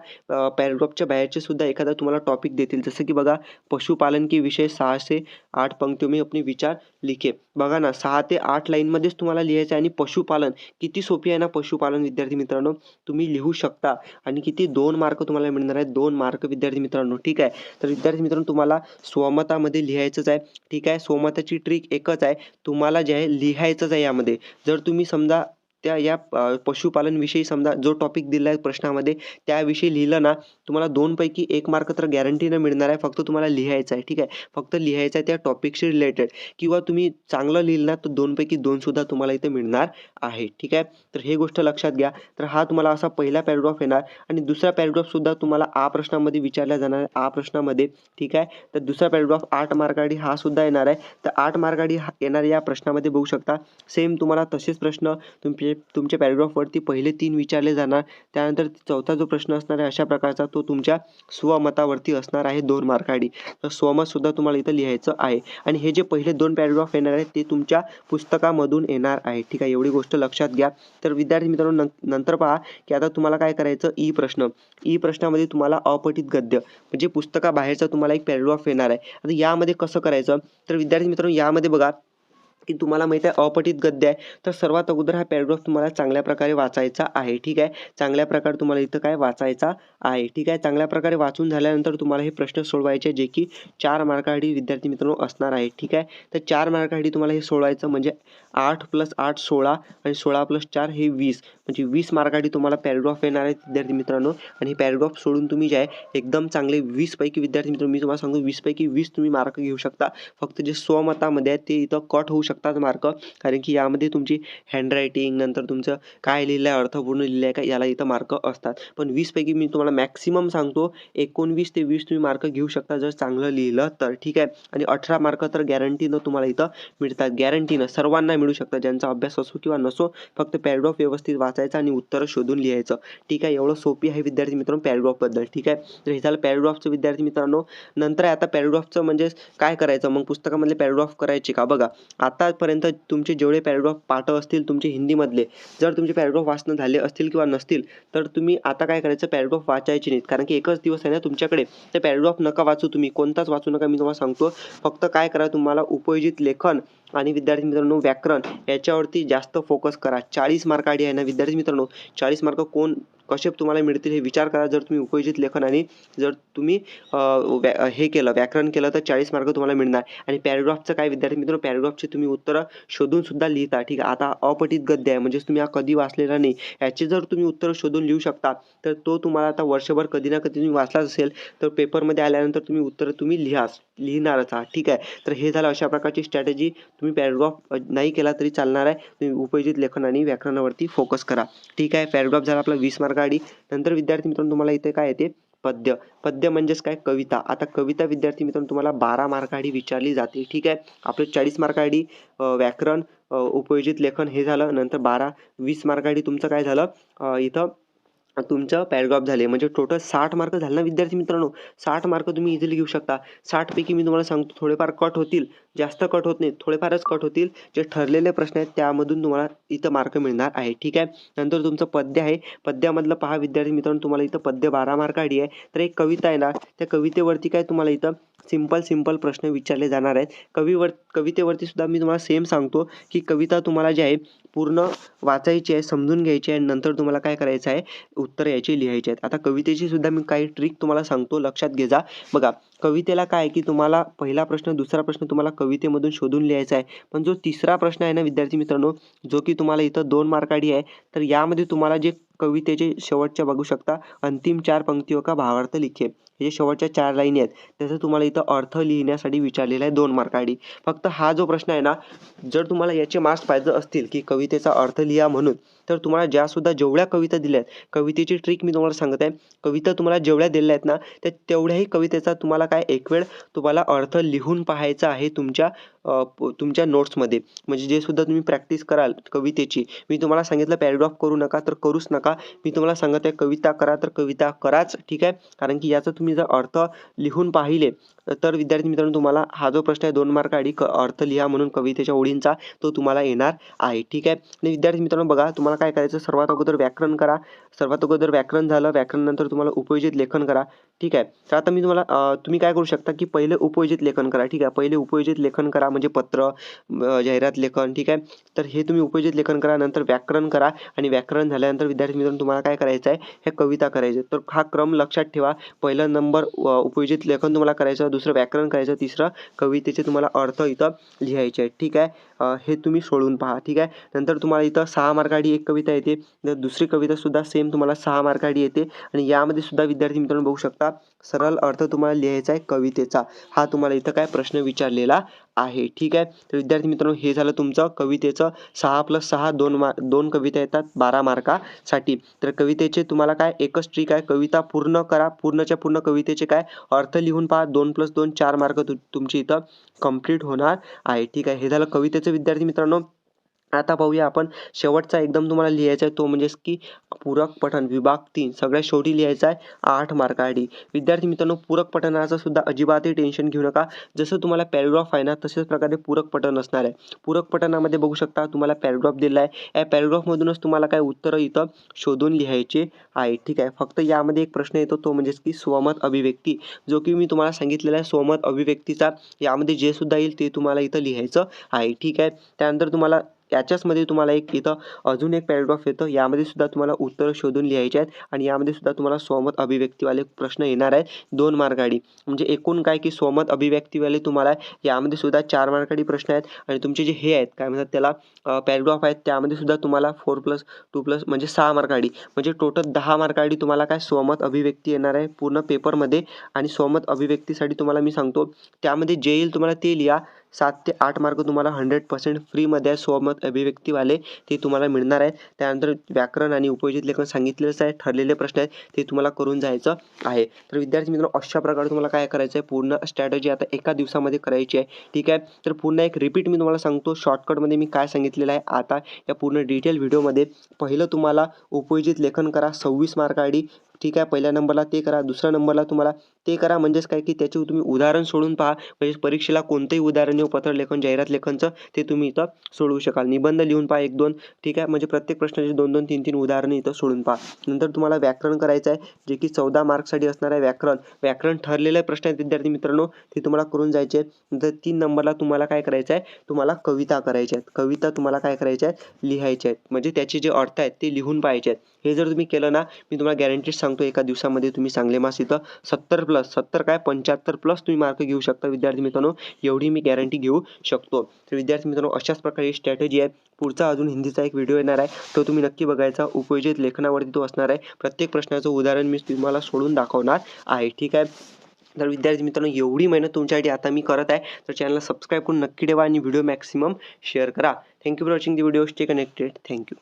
पॅराग्राफच्या बाहेरचे सुद्धा एखादा तुम्हाला टॉपिक देतील. जसं की बघा, पशुपालन के विषय 6 से 8 पंक्तियों में अपने विचार लिखे. बघा ना, 6 ते 8 लाईनमध्येच तुम्हाला लिहायचं आहे. आणि पशुपालन किती सोपी आहे ना पशुपालन विद्यार्थी मित्रांनो, तुम्ही लिहू शकता. आणि किती 2 मार्क तुम्हाला मिळणार आहेत, 2 मार्क विद्यार्थी मित्रांनो. ठीक आहे. तर विद्यार्थी मित्रांनो तुम्हाला स्वमतामध्ये लिहायचंच आहे. ठीक आहे. स्वमताची ट्रिक एकच आहे, तुम्हाला जे आहे लिहायचंच आहे यामध्ये. जर तुम्ही समजा या पशुपालनविषयी समजा जो टॉपिक दिला आहे प्रश्नामध्ये त्याविषयी लिहिलं ना, तुम्हाला 2 पैकी 1 मार्क तर गॅरंटीनं मिळणार आहे. फक्त तुम्हाला लिहायचं आहे. ठीक आहे. फक्त लिहायचं आहे त्या टॉपिकशी रिलेटेड. किंवा तुम्ही चांगलं लिहिलं ना तर 2 पैकी 2 सुद्धा तुम्हाला इथे मिळणार आहे. ठीक आहे. तर हे गोष्ट लक्षात घ्या. तर हा तुम्हाला असा पहिला पॅराग्राफ येणार. आणि दुसरा पॅराग्राफ सुद्धा तुम्हाला आ प्रश्नामध्ये विचारला जाणार आहे. आ प्रश्नामध्ये. ठीक आहे. तर दुसरा पॅराग्राफ 8 मार्कासाठी हा सुद्धा येणार आहे. तर 8 मार्कासाठी येणार या प्रश्नामध्ये बघू शकता सेम तुम्हाला तसेच प्रश्न तुमच्या पॅराग्राफवरती पहिले 3 विचारले जाणार. त्यानंतर चौथा जो प्रश्न असणार आहे अशा प्रकारचा तो तुमच्या स्वमतावरती असणार आहे 2 मार्कासाठी. तर स्वमत सुद्धा तुम्हाला इथं लिहायचं आहे. आणि हे जे पहिले 2 पॅराग्राफ येणार आहेत ते तुमच्या पुस्तकामधून येणार आहे. ठीक आहे. एवढी गोष्ट लक्षात घ्या. तर विद्यार्थी मित्रांनो नंतर पहा की आता तुम्हाला काय करायचं, ई प्रश्न. ई प्रश्नामध्ये तुम्हाला अपठित गद्य म्हणजे पुस्तकाबाहेरचा तुम्हाला एक पॅराग्राफ येणार आहे. आता यामध्ये कसं करायचं, तर विद्यार्थी मित्रांनो यामध्ये बघा की तुम्हाला माहिती आहे अपठित गद्य आहे. तर सर्वात अगोदर हा पॅराग्राफ तुम्हाला चांगल्या प्रकारे वाचायचा आहे. ठीक आहे. चांगल्या प्रकारे तुम्हाला इथं काय वाचायचा आहे. ठीक आहे. चांगल्या प्रकारे वाचून झाल्यानंतर तुम्हाला हे प्रश्न सोडवायचे जे की 4 मार्कासाठी विद्यार्थी मित्रांनो असणार आहे. ठीक आहे. तर 4 मार्कासाठी तुम्हाला हे सोडवायचं म्हणजे 8 + 8 16 आणि 16 + 4 हे 20 म्हणजे 20 मार्कासाठी तुम्हाला पॅराग्राफ येणार आहेत विद्यार्थी मित्रांनो. आणि हे पॅराग्राफ सोडून तुम्ही जे आहे एकदम चांगले 20 पैकी विद्यार्थी मित्रांनो मी तुम्हाला सांगतो 20 पैकी 20 तुम्ही मार्क घेऊ शकता. फक्त जे स्वमतामध्ये आहेत ते इथं कट होऊ शकतात मार्क, कारण की यामध्ये तुमची हँडरायटिंग नंतर तुमचं काय लिहिलं आहे अर्थपूर्ण लिहिलं आहे का याला इथं मार्क असतात. पण 20 पैकी मी तुम्हाला मॅक्सिमम सांगतो 19 ते 20 तुम्ही मार्क घेऊ शकता जर चांगलं लिहिलं तर. ठीक आहे. आणि 18 मार्क तर गॅरंटीनं तुम्हाला इथं मिळतात. गॅरंटीनं सर्वांना मिळू शकतात, ज्यांचा अभ्यास असो किंवा नसो. फक्त पॅराग्राफ व्यवस्थित वाचायचा आणि उत्तरं शोधून लिहायचं. ठीक आहे. एवढं सोपी आहे विद्यार्थी मित्रांनो पॅराग्राफबद्दल. ठीक आहे. तर हे झालं पॅराग्राफचं विद्यार्थी मित्रांनो. नंतर आहे आता पॅराग्राफचं म्हणजे काय करायचं मग, पुस्तकामधले पॅराग्राफ करायचे का. बघा आतापर्यंत तुमचे जेवढे पॅराग्राफ पाठ असतील तुमचे हिंदीमधले, जर तुमचे पॅराग्राफ वाचणं झाले असतील किंवा नसतील तर तुम्ही आता काय करायचं, पॅराग्राफ वाचायचे नाहीत. कारण की एकच दिवस आहे ना तुमच्याकडे. तर पॅराग्राफ नका वाचू तुम्ही, कोणताच वाचू नका. मी तुम्हाला सांगतो फक्त काय करा, तुम्हाला उपयोजित लेखन आणि विद्यार्थी मित्रांनो व्याकरण याच्यावरती जास्त फोकस करा. 40 मार्कासाठी आहे ना विद्यार्थी मित्रांनो, 40 मार्क कसे तुम्हाला मिळतील हे विचार करा. जर तुम्ही उपयोजित लेखन आणि जर तुम्ही हे केलं व्याकरण केलं तर 40 मार्क तुम्हाला मिळणार. आणि पॅराग्राफचं काय विद्यार्थी मित्रांनो, पॅराग्राफचे तुम्ही उत्तरं शोधून सुद्धा लिहिता. ठीक आहे. आता अपठित गद्य आहे म्हणजेच तुम्ही हा कधी वाचलेला नाही, याचे जर तुम्ही उत्तरं शोधून लिहू शकता तर तो तुम्हाला आता वर्षभर कधी ना कधी तुम्ही वाचलाच असेल तर पेपरमध्ये आल्यानंतर तुम्ही उत्तरं तुम्ही लिहिणारच आहात. ठीक आहे. तर हे झालं अशा प्रकारची स्ट्रॅटेजी. तुम्ही पॅराग्राफ नाही केला तरी चालणार आहे. तुम्ही उपयोजित लेखन आणि व्याकरणावरती फोकस करा. ठीक आहे. पॅराग्राफ झाला आपला 20 मार्कासाठी. नंतर विद्यार्थी मित्रांनो तुम्हाला इथे काय येते, पद्य. पद्य म्हणजेच काय, कविता. आता कविता विद्यार्थी मित्रांनो तुम्हाला 12 मार्कासाठी विचारली जाते. ठीक आहे. आपले 40 मार्कासाठी व्याकरण उपयोजित लेखन हे झालं. नंतर 20 मार्कासाठी तुमचं काय झालं, इथं तुमचं पॅराग्राफ झाले. म्हणजे टोटल 60 मार्क झाले ना विद्यार्थी मित्रांनो. 60 मार्क तुम्ही इझिली घेऊ शकता. 60 पैकी मी तुम्हाला सांगतो थोडेफार कट होतील, जास्त कट होत नाहीत, थोडेफारच कट होतील. जे ठरलेले प्रश्न आहेत त्यामधून तुम्हाला इथं मार्क मिळणार आहे. ठीक आहे. नंतर तुमचं पद्य आहे. पद्यामधलं पहा विद्यार्थी मित्रांनो, तुम्हाला इथं पद्य 12 मार्कासाठी आहे. तर एक कविता आहे ना, त्या कवितेवरती काय तुम्हाला इथं सिंपल प्रश्न विचारले जाणार आहेत. कवितेवरती सुद्धा मी तुम्हाला सेम सांगतो की कविता तुम्हाला जी आहे पूर्ण वाचायची आहे, समजून घ्यायची आहे. नंतर तुम्हाला काय करायचं आहे, उत्तर याची लिहायची आहेत. आता कवितेची सुद्धा मी काही ट्रिक तुम्हाला सांगतो, लक्षात घे जा. बघा कवितेला काय आहे की तुम्हाला पहिला प्रश्न, दुसरा प्रश्न तुम्हाला कवितेमधून शोधून लिहायचा आहे. पण जो तिसरा प्रश्न आहे ना विद्यार्थी मित्रांनो, जो की तुम्हाला इथं 2 मार्काडी आहे. तर यामध्ये तुम्हाला जे कवितेचे शेवटच्या बघू शकता, अंतिम 4 पंक्तियों का भावार्थ लिखे. हे जे शेवटच्या 4 लाईनी आहेत, त्याचा तुम्हाला इथं अर्थ लिहिण्यासाठी विचारलेला आहे 2 मार्काडी. फक्त हा जो प्रश्न आहे ना, जर तुम्हाला याचे मार्क्स पाहिजे असतील की कवितेचा अर्थ लिहा म्हणून, तर तुम्हाला जेवढ्या कविता दिल्या आहेत, कवितेची ट्रिक मी तुम्हाला सांगत आहे. कविता तुम्हाला जेवढ्या दिल्या आहेत ना, त्या तेवढ्याही कवितेचा तुम्हाला काय एक वेळ तुम्हाला अर्थ लिहून पाहायचा आहे तुमच्या नोट्समध्ये. म्हणजे जे सुद्धा तुम्ही प्रॅक्टिस कराल कवितेची, मी तुम्हाला सांगितलं पॅराग्राफ करू नका तर करूच नका. मी तुम्हाला सांगत आहे कविता करा तर कविता कराच, ठीक आहे. कारण की याचा तुम्ही जर अर्थ लिहून पाहिले तर विद्यार्थी मित्रांनो तुम्हाला हा जो प्रश्न आहे 2 मार्काडी अर्थ लिहा म्हणून कवितेच्या ओळींचा, तो तुम्हाला येणार आहे, ठीक आहे. आणि विद्यार्थी मित्रांनो बघा, तुम्हाला काय करायचं, सर्वात अगोदर व्याकरण करा. सर्वात अगोदर व्याकरण झालं, व्याकरणानंतर तुम्हाला उपयोजित लेखन करा, ठीक आहे. तर आता मी तुम्हाला तुम्ही काय करू शकता की पहिले उपयोजित लेखन करा, ठीक आहे. पहिले उपयोजित लेखन करा म्हणजे पत्र, जाहिरात लेखन, ठीक आहे. तर हे तुम्ही उपयोजित लेखन करा, नंतर व्याकरण करा आणि व्याकरण झाल्यानंतर विद्यार्थी मित्रांनो तुम्हाला काय करायचं आहे, ह्या कविता करायच्या. तर हा क्रम लक्षात ठेवा. पहिला नंबर उपयोजित लेखन तुम्हाला करायचं, दुसरं व्याकरण करायचं, तिसरं कवितेचे तुम्हाला अर्थ इथं लिहायचे आहेत, ठीक आहे. हे तुम्ही सोडून पहा, ठीक आहे. नंतर तुम्हाला इथं 6 मार्काडी एक कविता येते. तर दुसरी कविता सुद्धा सेम तुम्हाला 6 मार्काडी येते आणि यामध्ये सुद्धा विद्यार्थी मित्रांनो बघू शकता, सरळ अर्थ तुम्हाला लिहायचा आहे कवितेचा. हा तुम्हाला इथं काय प्रश्न विचारलेला आहे, ठीक आहे. तर विद्यार्थी मित्रांनो हे झालं तुमचं कवितेचं 6 + 6 2 कविता येतात 12 मार्कासाठी. तर कवितेचे तुम्हाला काय एकच ट्रिक आहे, कविता पूर्ण करा. पूर्णच्या पूर्ण कवितेचे काय अर्थ लिहून पहा. 2 + 2 4 मार्क तुमची इथं कंप्लीट होणार आहे, ठीक आहे. हे झालं कवितेचं विद्यार्थी मित्रांनो. आता पाहूया आपण शेवटचा एकदम तुम्हाला लिहायचा आहे तो म्हणजेच की पूरक पठण विभाग 3 सगळ्यात शेवटी लिहायचा आहे 8 मार्कासाठी. विद्यार्थी मित्रांनो पूरक पठणाचं सुद्धा अजिबातही टेन्शन घेऊ नका. जसं तुम्हाला पॅराग्राफ आहे ना, तसेच प्रकारे पूरक पठण असणार आहे. पूरक पठणामध्ये बघू शकता तुम्हाला पॅराग्राफ दिला आहे. या पॅराग्राफमधूनच तुम्हाला काय उत्तरं इथं शोधून लिहायचे आहे, ठीक आहे. फक्त यामध्ये एक प्रश्न येतो तो म्हणजेच की स्वमत अभिव्यक्ती, जो की मी तुम्हाला सांगितलेला आहे. स्वमत अभिव्यक्तीचा यामध्ये जे सुद्धा येईल ते तुम्हाला इथं लिहायचं आहे, ठीक आहे. त्यानंतर तुम्हाला याच्याचमध्ये तुम्हाला एक इथं अजून एक पॅराग्राफ येतं. यामध्ये सुद्धा तुम्हाला उत्तरं शोधून लिहायचे आहेत आणि यामध्ये सुद्धा तुम्हाला स्वमत अभिव्यक्तीवाले प्रश्न येणार आहेत 2 मार्कासाठी. म्हणजे एकूण काय की स्वमत अभिव्यक्तीवाले तुम्हाला यामध्ये सुद्धा 4 मार्कासाठी प्रश्न आहेत आणि तुमचे जे हे आहेत काय म्हणतात त्याला पॅराग्राफ आहेत, त्यामध्ये सुद्धा तुम्हाला 4+2+ म्हणजे 6 मार्कासाठी, म्हणजे टोटल 10 मार्कासाठी तुम्हाला काय स्वमत अभिव्यक्ती येणार आहे पूर्ण पेपरमध्ये. आणि स्वमत अभिव्यक्तीसाठी तुम्हाला मी सांगतो त्यामध्ये जे येईल तुम्हाला ते लिहा. 7 ते 8 मार्क तुम्हाला 100% फ्रीमध्ये आहे स्वमत अभिव्यक्तीवाले, ते तुम्हाला मिळणार आहे. त्यानंतर व्याकरण आणि उपयोजित लेखन सांगितलेलंच आहे, ठरलेले प्रश्न आहेत ते तुम्हाला करून जायचं आहे. तर विद्यार्थी मित्रांनो अशा प्रकारे तुम्हाला काय करायचं आहे, पूर्ण स्ट्रॅटेजी आता एका दिवसामध्ये करायची आहे, ठीक आहे. तर पुन्हा एक रिपीट मी तुम्हाला सांगतो शॉर्टकटमध्ये मी काय सांगितलेलं आहे आता या पूर्ण डिटेल व्हिडिओमध्ये. पहिलं तुम्हाला उपयोजित लेखन करा 26 मार्कासाठी, ठीक आहे. पहिल्या नंबरला ते करा, दुसऱ्या नंबरला तुम्हाला ते करा. म्हणजेच काय की त्याचे तुम्ही उदाहरण सोडून पहा. म्हणजे परीक्षेला कोणतंही उदाहरण येऊ पत्रलेखन, जाहिरात लेखनचं, ते तुम्ही इथं सोडवू शकाल. निबंध लिहून पहा 1-2, ठीक आहे. म्हणजे प्रत्येक प्रश्नाचे 2-2, 3-3 उदाहरणं इथं सोडून पहा. नंतर तुम्हाला व्याकरण करायचं आहे, जे की 14 मार्कसाठी असणार आहे व्याकरण. व्याकरण ठरलेले प्रश्न आहेत विद्यार्थी मित्रांनो, ते तुम्हाला करून जायचे आहेत. नंतर 3 नंबरला तुम्हाला काय करायचं आहे, तुम्हाला कविता करायच्या आहेत. कविता तुम्हाला काय करायच्या आहेत, लिहायच्या आहेत. म्हणजे त्याचे जे अर्थ आहेत ते लिहून पाहायचे आहेत. हे जर तुम्ही केलं ना, मी तुम्हाला गॅरंटीड सांगतो एका दिवसामध्ये तुम्ही चांगले मार्क्स इथं 70 काय 75+ तुम्ही मार्क घेऊ शकता विद्यार्थी मित्रांनो, एवढी मी गॅरंटी घेऊ शकतो. तर विद्यार्थी मित्रांनो अशाच प्रकारे स्ट्रॅटेजी आहे. पुढचा अजून हिंदीचा एक व्हिडिओ येणार आहे, तो तुम्ही नक्की बघायचा. उपयोजित लेखनावरती तो असणार आहे. प्रत्येक प्रश्नाचं उदाहरण मी तुम्हाला सोडून दाखवणार आहे, ठीक आहे. तर विद्यार्थी मित्रांनो एवढी मेहनत तुमच्यासाठी आता मी करत आहे, तर चॅनलला सबस्क्राईब करून नक्की ठेवा आणि व्हिडिओ मॅक्सिमम शेअर करा. Thank you for watching the video. Stay connected. Thank you.